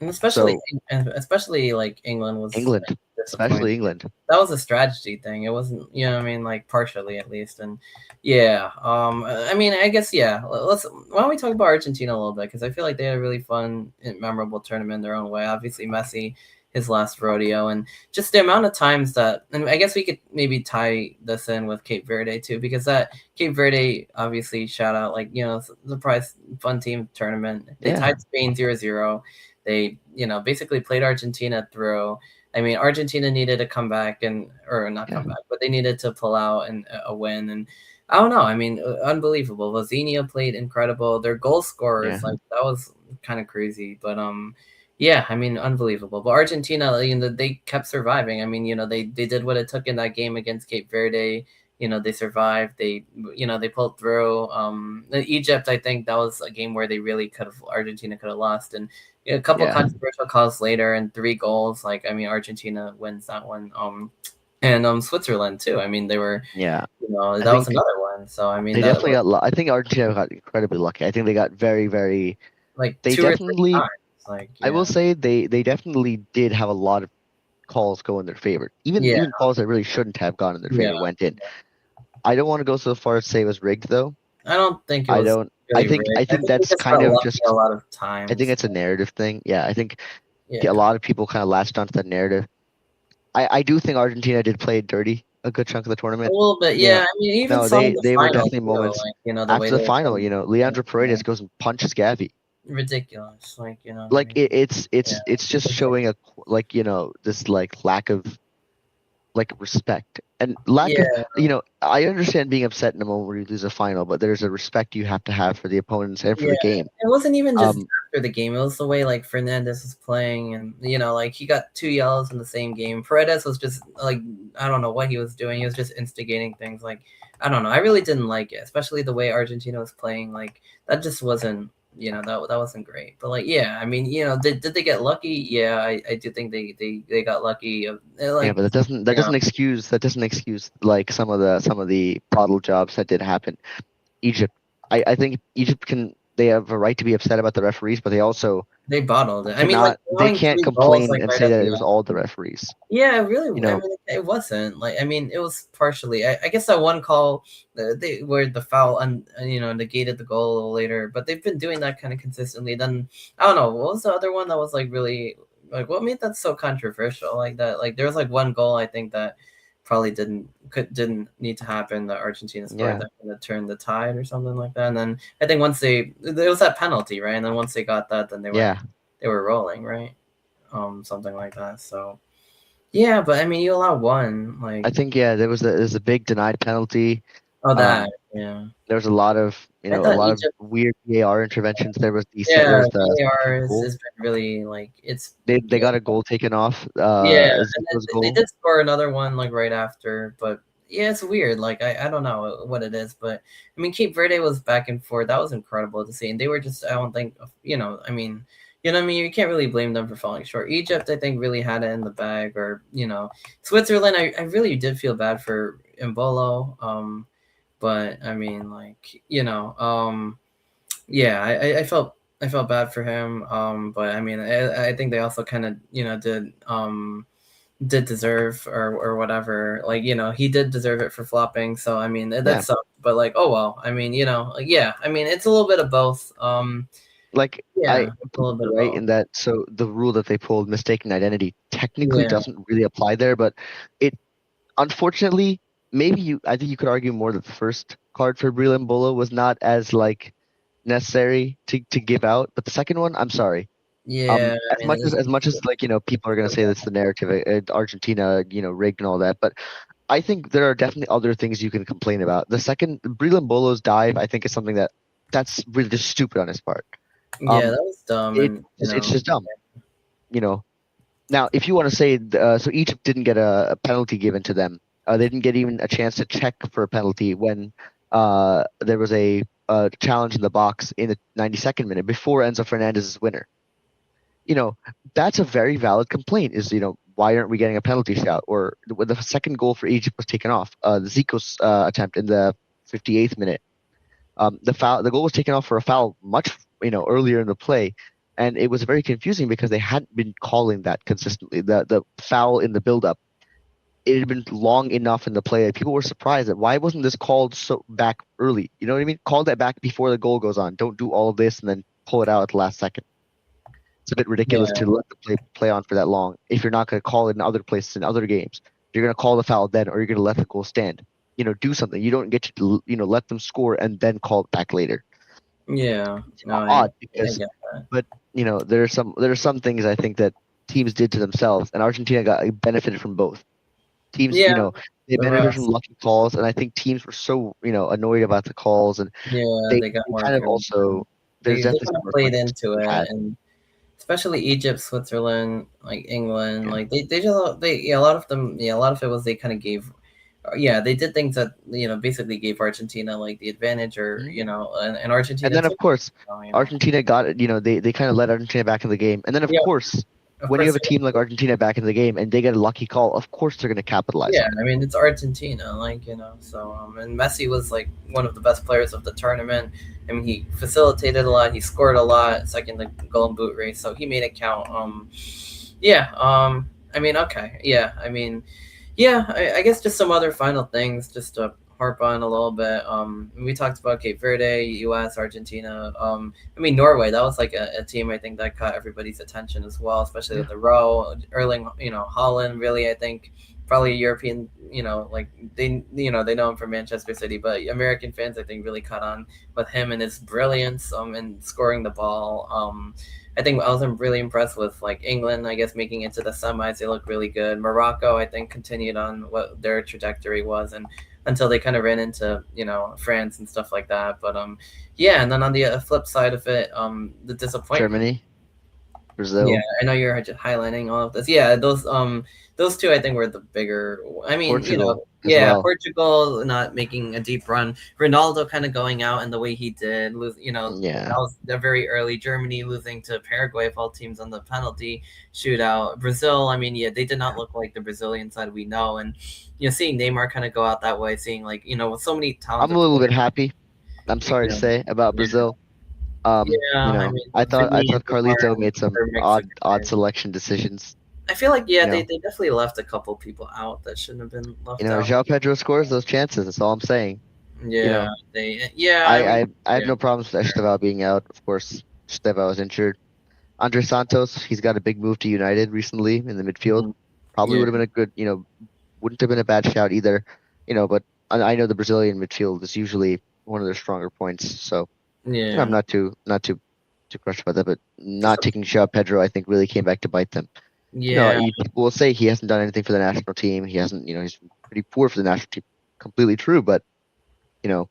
and especially So and especially like England was England, like disappointing. especially England. That was a strategy thing. It wasn't, what I mean, like partially at least. And yeah, I mean, I guess yeah. Let's Why don't we talk about Argentina a little bit, because I feel like they had a really fun and memorable tournament in their own way. Obviously, Messi, his last rodeo, and just the amount of times that, and I guess we could maybe tie this in with Cape Verde too, because that Cape Verde, obviously, shout out, like, surprise fun team tournament. They Yeah, tied Spain 0-0. They basically played Argentina through. I mean, Argentina needed to come back, and or not yeah, come back, but they needed to pull out and a win. And I don't know. I mean, unbelievable. Lavinia played incredible. Their goal yeah, scorers, like, that was kind of crazy. But yeah, I mean, unbelievable. But Argentina, they kept surviving. I mean, they did what it took in that game against Cape Verde. They survived. They pulled through. Egypt, I think that was a game where they really could have Argentina could have lost. And a couple yeah, controversial calls later and 3 goals. Like, I mean, Argentina wins that one. And Switzerland too. I mean, they were, yeah. I that was think another one. So I mean, they that definitely was got. I think Argentina got incredibly lucky. I think they got very, very. like They 2 or 3 definitely. times. Like, I will yeah, say they definitely did have a lot of calls go in their favor. Even yeah, even calls that really shouldn't have gone in their yeah. favor went in. I don't want to go so far as to say it was rigged though. I don't think it I was don't. really rigged. I I think think they that's just kind got of lucky a just. lot of I think times. it's a narrative thing. Yeah, I think a Yeah, lot of people kind of latched onto that narrative. I do think Argentina did play dirty a good chunk of the a tournament. little bit. You know, Yeah, I mean, even no, some in the they were final definitely too. moments Like, the way after the they were final. playing. Leandro Yeah, Paredes goes and punches Gavi. ridiculous. Like, I Like mean, yeah, it's just ridiculous. showing a like this like lack of like respect And lack of, Yeah, I understand being upset in a moment where you lose a final, but there's a respect you have to have for the opponents and for yeah. the game. It wasn't even just Um, after the game. It was the way like Fernandez was playing, and like he got two yellows in the same game. Paredes was just like I don't know what he was doing. He was just instigating things. Like I don't know. I really didn't like it, especially the way Argentina was playing. Like that just wasn't. That wasn't great. But like yeah, I mean did they get lucky? Yeah, I do think they got lucky. yeah, Like but that you know, doesn't excuse like some of the bottle jobs that did happen. Egypt, I think Egypt they have a right to be upset about the referees, but they also they bottled it. I mean like they allowing can't three goals complain like and right say at that the it was all the referees. Yeah, really. You I know, mean, it wasn't like. I mean, it was partially. I guess that one call, they where the foul and negated the goal a little later. But they've been doing that kind of consistently. Then I don't know what was the other one that was like really like what made that so controversial like that. Like there was like one goal I think that probably didn't need to happen that Argentina scored yeah, that kind of turned the tide or something like that. And then I think once there was that penalty right, and then once they got that, then yeah. they were rolling right, something like that. So. Yeah, but I mean, you allow one, I like, think yeah, there's a big denied penalty. oh, that, Um, yeah. there was a lot of I a thought lot of Egypt, weird VAR interventions. There yeah, was the VAR second goal. has been really, like, it's, They yeah, got a goal taken off. yeah, and Zico's they goal. did score another one, like, right after, but yeah, it's weird. Like, I don't know what it is, but I mean, Cape Verde was back and forth. That was incredible to see. And they were just, I don't think, I mean, what I mean? You can't really blame them for falling short. Egypt, I think, really had it in the bag, or, Switzerland, I really did feel bad for Mbolo. But I mean, like, yeah, I felt bad for him. But I mean, I think they also kind of did deserve or whatever. Like he did deserve it for flopping. So I mean that Yeah, sucked. But like oh well. I mean like, yeah. I mean it's a little bit of both. like I Yeah, a little bit completely of right both. in that. So the rule that they pulled, mistaken identity, technically Yeah, doesn't really apply there, but it unfortunately I think you could argue more that the first card for Breland Bolo was not as like necessary to give out, but the second one, I'm sorry. yeah. I mean As much as like people are gonna say that's the narrative, Argentina, rigged and all that, but I think there are definitely other things you can complain about. The second Breland Bolo's dive, I think is something that's really just stupid on his part. yeah, Um, that was dumb, and it's just dumb, you know. Now, if you want to say, so Egypt didn't get a penalty given to them. They didn't get even a chance to check for a penalty when there was a challenge in the box in the 92nd minute before Enzo Fernandez's winner. You know, that's a very valid complaint. Is why aren't we getting a penalty shot? Or when the second goal for Egypt was taken off, the Zico's attempt in the 58th minute. The goal was taken off for a foul much earlier in the play, and it was very confusing because they hadn't been calling that consistently. The foul in the build-up, it had been long enough in the play that people were surprised that why wasn't this called so back early? You know what I mean? Call that back before the goal goes on. Don't do all of this and then pull it out at the last second. It's a bit ridiculous yeah, to let the play on for that long if you're not going to call it in other places in other games. You're going to call the foul then, or you're going to let the goal stand. Do something. You don't get to let them score and then call it back later. yeah. It's No, odd I because, get that. but there are some things I think that teams did to themselves, and Argentina got benefited from both. Teams, Yeah, they the benefited from rest. lucky calls, and I think teams were so annoyed about the calls, and Yeah, they, they got they more kind of careless. also there's They definitely kind some of more played controversy into we it, had. and especially Egypt, Switzerland, like England, Yeah. like they just yeah, a lot of them, yeah, a lot of it was they kind of gave, yeah, they did things that basically gave Argentina like the advantage, or Mhm. and And Argentina then took of course, it. Argentina got it. They kind of let Argentina back in the game. And then of Yeah, course, of when you course. have a team like Argentina back in the game and they get a lucky call, of course they're going to capitalize Yeah, on it. I mean it's Argentina, like so and Messi was like one of the best players of the tournament. I mean he facilitated a lot, he scored a lot, second the golden boot race, so he made it count. Yeah, I mean okay, yeah, I mean yeah, I guess just some other final things just to harp on a little bit. We talked about Cape Verde, U.S., Argentina. I mean Norway. That was like a team I think that caught everybody's attention as well, especially Yeah. with the row. Erling, Holland. Really, I think probably European, like they know him from Manchester City, but American fans I think really caught on with him and his brilliance and scoring the ball. I think I was really impressed with like England, I guess making it to the semis. They look really good. Morocco, I think, continued on what their trajectory was, and until they kind of ran into France and stuff like that. But yeah, and then on the flip side of it, the disappointment. Germany, Yeah, Brazil, I know you're just highlighting all of this. Yeah, those two I think were the bigger. I mean, Portugal as yeah, well. Portugal not making a deep run, Ronaldo kind of going out in the way he did, that Yeah, was the very early. Germany losing to Paraguay of all teams on the penalty shootout. Brazil, I mean, yeah, they did not look like the Brazilian side we know, and seeing Neymar kind of go out that way, seeing like with so many I'm a talented little bit players. happy. I'm sorry to say about Yeah, Brazil. yeah. I mean, I Vinny and thought Carlito Neymar made some are mixed of odd players. selection decisions. I feel like yeah, You they, know, they definitely left a couple people out that shouldn't have been left out. João Pedro scores those chances. That's all I'm saying. You Yeah, know, I mean, I have yeah, no problems with Estevao being out. Of course, Estevao was injured. Andre Santos, he's got a big move to United recently in the midfield. mhm, Probably yeah, would have been a good, wouldn't have been a bad shout either. But I know the Brazilian midfield is usually one of their stronger points. So, I'm yeah. not too crushed about that. But Just not taking João Pedro, I think, really came back to bite them. yeah, People will say he hasn't done anything for the national team. He hasn't, he's pretty poor for the national team. Completely true, but you know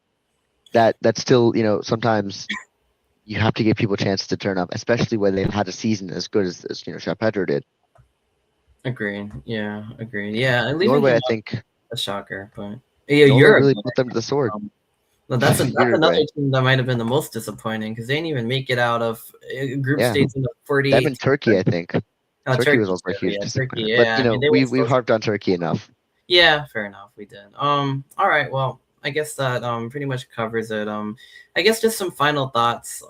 that's still, sometimes you have to give people a chance to turn up, especially when they've had a season as good as João Pedro did. agreed. Yeah, agreed. Yeah, and leaving Norway, him I out think a shocker, but yeah, Norway Uruguay. really put them to the sword. Um, no, that's another Uruguay, team that might have been the most disappointing because they didn't even make it out of group yeah, stages in the them 48. and Turkey, I think. Turkey was Turkey also a too. huge Yeah, Turkey. disappointment. But Yeah, I mean they were we've supposed. harped on Turkey enough. Yeah, fair enough. We did. All right. Well, I guess that pretty much covers it. I guess just some final thoughts.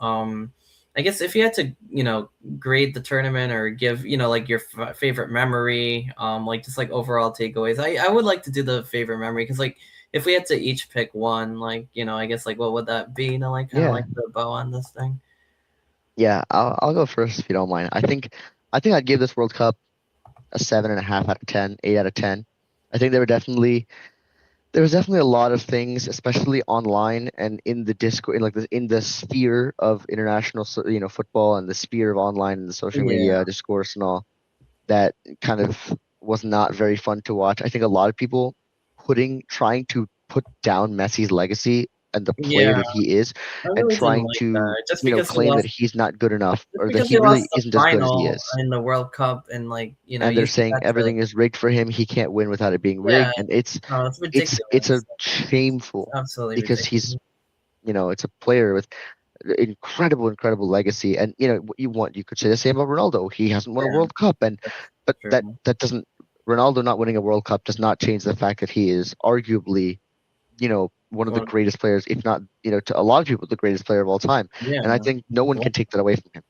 I guess if you had to, grade the tournament or give, like your favorite memory, like just like overall takeaways. I would like to do the favorite memory because like if we had to each pick one, like I guess like what would that be to like kind of Yeah, like put a bow on this thing? yeah. I'll go first if you don't mind. I think I'd give this World Cup a 7.5 out of 10, 8 out of 10. I think there was definitely a lot of things, especially online and in the Discord, in the sphere of international, football and the sphere of online and the social Yeah, media discourse and all, that kind of was not very fun to watch. I think a lot of people trying to put down Messi's legacy and the player yeah. that he is, I and really didn't trying like to, that just because he claim that lost. he's not good enough Just or that because he he lost really the isn't as good as he final is. in the World Cup and like And you they're said saying that to everything is rigged for him. He can't win without it being yeah, rigged, and no, it's it's a ridiculous. It's shameful absolutely because ridiculous. it's a player with incredible legacy. And what you could say the same about Ronaldo. He hasn't won a Yeah, World Cup, and that's but true. that doesn't Ronaldo not winning a World Cup does not change the fact that he is arguably, one of the Well, greatest players, if not, to a lot of people, the greatest player of all time. And I yeah, think no one can take that away from him.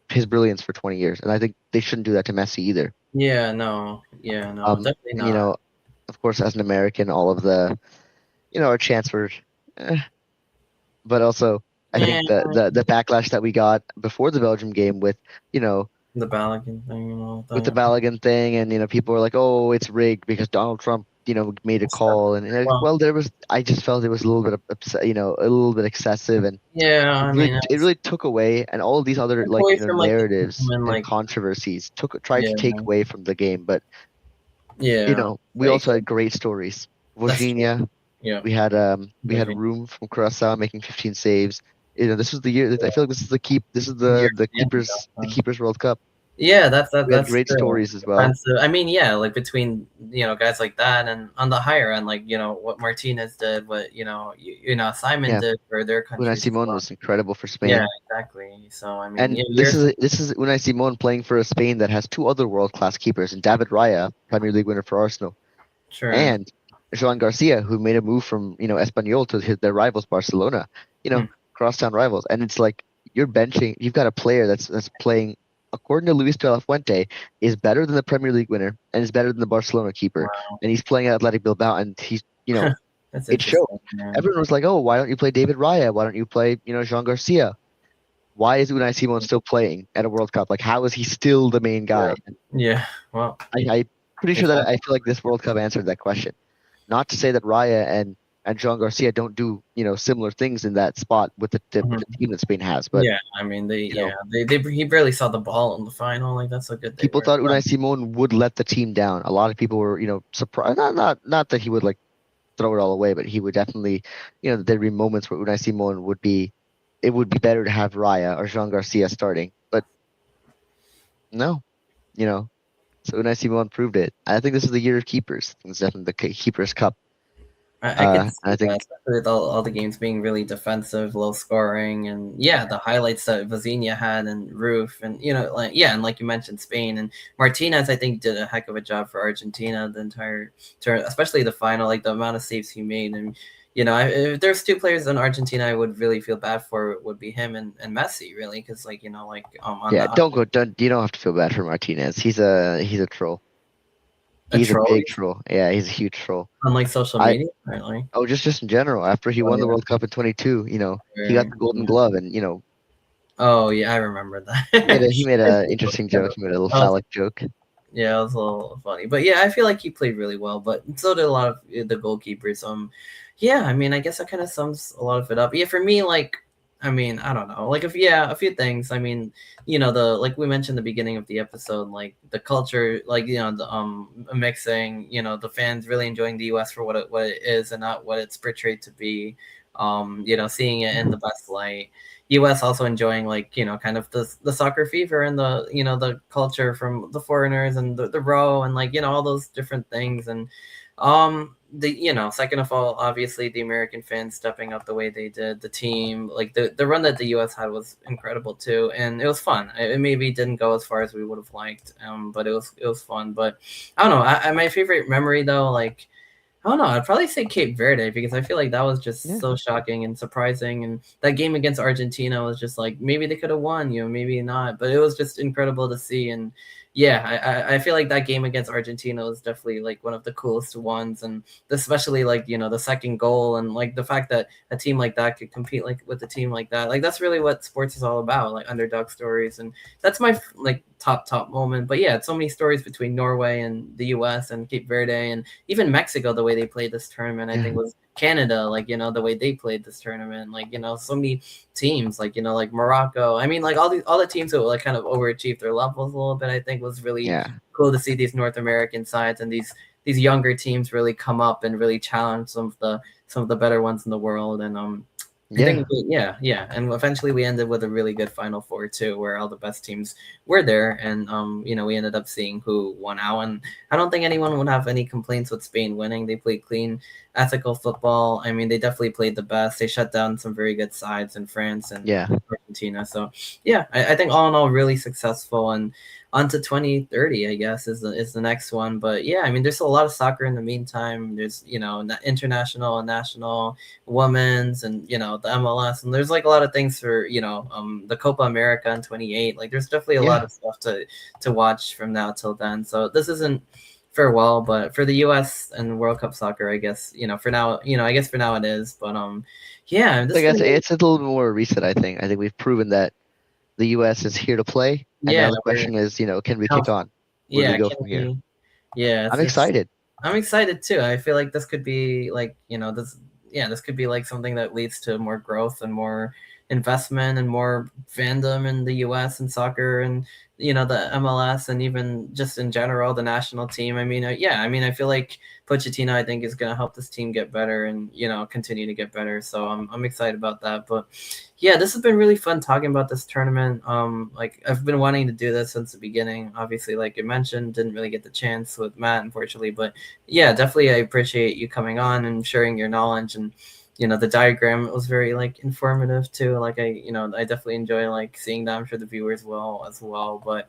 His brilliance for 20 years, and I think they shouldn't do that to Messi either. yeah, no, Um, definitely and, not. of course, as an American, all of the, our chants were, eh, but also I Yeah, think the backlash that we got before the Belgium game with, you know the Balogun thing and all with the that. Balogun thing, and people were like, oh, it's rigged because Donald Trump made a Stuff. call, and Well, well, I just felt it was a little bit upset, a little bit excessive, and yeah, I mean, it really took away, and all of these other, took away from like the narratives human, and like controversies tried yeah, to take away from the game. But yeah, we like also had great stories. that's true. Virginia, Yeah, we had Virginia. Room from Curacao making 15 saves. This was the year that I feel like this is Year, yeah, the keepers World Cup. yeah, We had that's great true. stories as well. Defensive. I mean, yeah, like between guys like that and on the higher end, like what Martinez did, what Simon Yeah, did for their Unai countries as Simon well. was incredible for Yeah, Spain. exactly. So I mean, And yeah, years this is Unai Simon playing for a Spain that has two other world-class keepers, and David Raya, Premier League winner for Arsenal, sure. and Joan Garcia, who made a move from Espanyol to their rivals Barcelona, Hmm. crosstown rivals. And it's like you've got a player that's playing, according to Luis de la Fuente, is better than the Premier League winner and is better than the Barcelona keeper, Wow, and he's playing at Athletic Bilbao, and he's that's it showed. interesting. Yeah. Everyone was like, "Oh, why don't you play David Raya? Why don't you play Jean Garcia? Why is Unai Simon still playing at a World Cup? Like, how is he still the main Yeah. guy?" Yeah. Well, I Pretty sure that I Exactly. feel like this World Cup answered that question. Not to say that Raya and Joan Garcia don't do similar things in that spot with the Mhm. team that Spain has, but Yeah, I mean, you know he barely saw the ball in the final. Like that's how good they people were. thought But, Unai Simon would let the team down. A lot of people were surprised. Not that he would like throw it all away, but he would definitely there'd be moments where Unai Simon would be it would be better to have Raya or Jean Garcia starting, but no, you know. So Unai Simon proved it. I think this is the year of keepers. It's definitely the Keepers Cup. I could And I see that, think especially with all the games being really defensive, low scoring, and yeah, the highlights that Vazinha had and Roof, and like yeah, and like you mentioned, Spain and Martinez, I think did a heck of a job for Argentina the entire turn, especially the final, like the amount of saves he made, and if there's two players in Argentina, I would really feel bad for would be him and Messi, really, because like like on yeah, the don't you don't have to feel bad for Martinez. He's a troll. a He's a troll big troll. Yeah, he's a huge troll. on like social I media, apparently. Oh, just in general. After he Oh won the yeah, World Cup in 22, he got very, the Golden yeah. Glove, and Oh yeah, I remember that. he made a interesting joke. He made a little That was phallic joke. Yeah, it was a little funny, but yeah, I feel like he played really well. But so did a lot of the goalkeepers. Yeah, I mean, I guess that kind of sums a lot of it up. Yeah, for me, like, I mean, I don't know, like, if yeah, a few things. I mean, the like we mentioned at the beginning of the episode, like the culture, like the mixing, the fans really enjoying the U.S. for what it is and not what it's portrayed to be. Seeing it in the best light. US also enjoying like kind of the soccer fever and the the culture from the foreigners and the row and like all those different things and the second of all obviously the American fans stepping up the way they did, the team, like the run that the US had was incredible too, and it was fun. It maybe didn't go as far as we would have liked, but it was fun. But I don't know, my favorite memory though, like I don't know. I'd probably say Cape Verde because I feel like that was just Yeah, so shocking and surprising. And that game against Argentina was just like maybe they could have won, maybe not. But it was just incredible to see. And yeah, I feel like that game against Argentina was definitely like one of the coolest ones. And especially like the second goal and like the fact that a team like that could compete like with a team like that. Like that's really what sports is all about, like underdog stories. And that's my like top moment. But yeah, it's so many stories between Norway and the U.S. and Cape Verde and even Mexico, the way they played this tournament, I yeah, think was Canada, like the way they played this tournament, like so many teams, like like Morocco. I mean, like all the teams who like kind of overachieved their levels a little bit. I think was really yeah, cool to see these North American sides and these younger teams really come up and really challenge some of the better ones in the world. And I think yeah. yeah, yeah, and eventually we ended with a really good Final Four too, where all the best teams were there, and we ended up seeing who won out, and I don't think anyone would have any complaints with Spain winning. They played clean, ethical football. I mean, they definitely played the best. They shut down some very good sides in France and Yeah. Argentina. So yeah, I think all in all, really successful. And on to 2030, I guess is the next one. But yeah, I mean, there's a lot of soccer in the meantime. There's international and national women's and the MLS, and there's like a lot of things for the Copa America in 28. Like there's definitely a lot Yeah. of stuff to watch from now till then. So this isn't farewell, but for the US and World Cup soccer, I guess for now, I guess for now it is. But yeah, this I has been guess really, it's a little bit more recent, I think. I think we've proven that the US is here to play, and yeah, now the we're question is, can we now, kick on? Where do we yeah, go can from here? we yeah, I'm it's excited. I'm excited too. I feel like this could be like, this could be like something that leads to more growth and more investment and more fandom in the US and soccer and the MLS and even just in general the national team. I mean, yeah, I mean, I feel like Pochettino I think is going to help this team get better and continue to get better. So I'm excited about that. But yeah, this has been really fun talking about this tournament. Like I've been wanting to do this since the beginning. Obviously, like you mentioned, didn't really get the chance with Matt, unfortunately. But yeah, definitely, I appreciate you coming on and sharing your knowledge. And the diagram was very like informative too. Like I definitely enjoy like seeing that. I'm sure the viewers will as well. But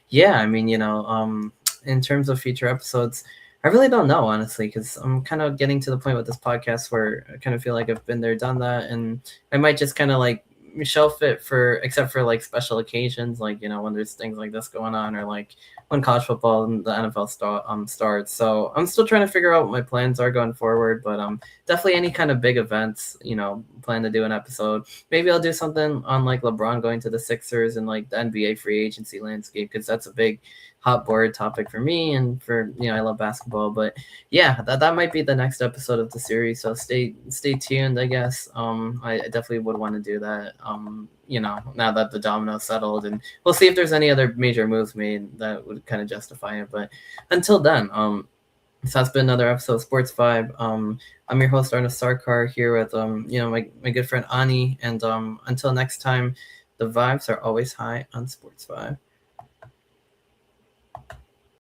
yeah, I mean, in terms of future episodes. I really don't know, honestly, because I'm kind of getting to the point with this podcast where I kind of feel like I've been there, done that, and I might just kind of like shelf it for except for like special occasions, like when there's things like this going on, or like when college football and the NFL starts. So I'm still trying to figure out what my plans are going forward, but definitely any kind of big events, plan to do an episode. Maybe I'll do something on like LeBron going to the Sixers and like the NBA free agency landscape because that's a big hot board topic for me, and for I love basketball. But yeah, that might be the next episode of the series. So stay tuned, I guess. I definitely would want to do that. Now that the domino settled, and we'll see if there's any other major moves made that would kind of justify it. But until then, so that's been another episode of Sports Vibe. I'm your host Arnav Sarkar here with my good friend Ani, and until next time, the vibes are always high on Sports Vibe.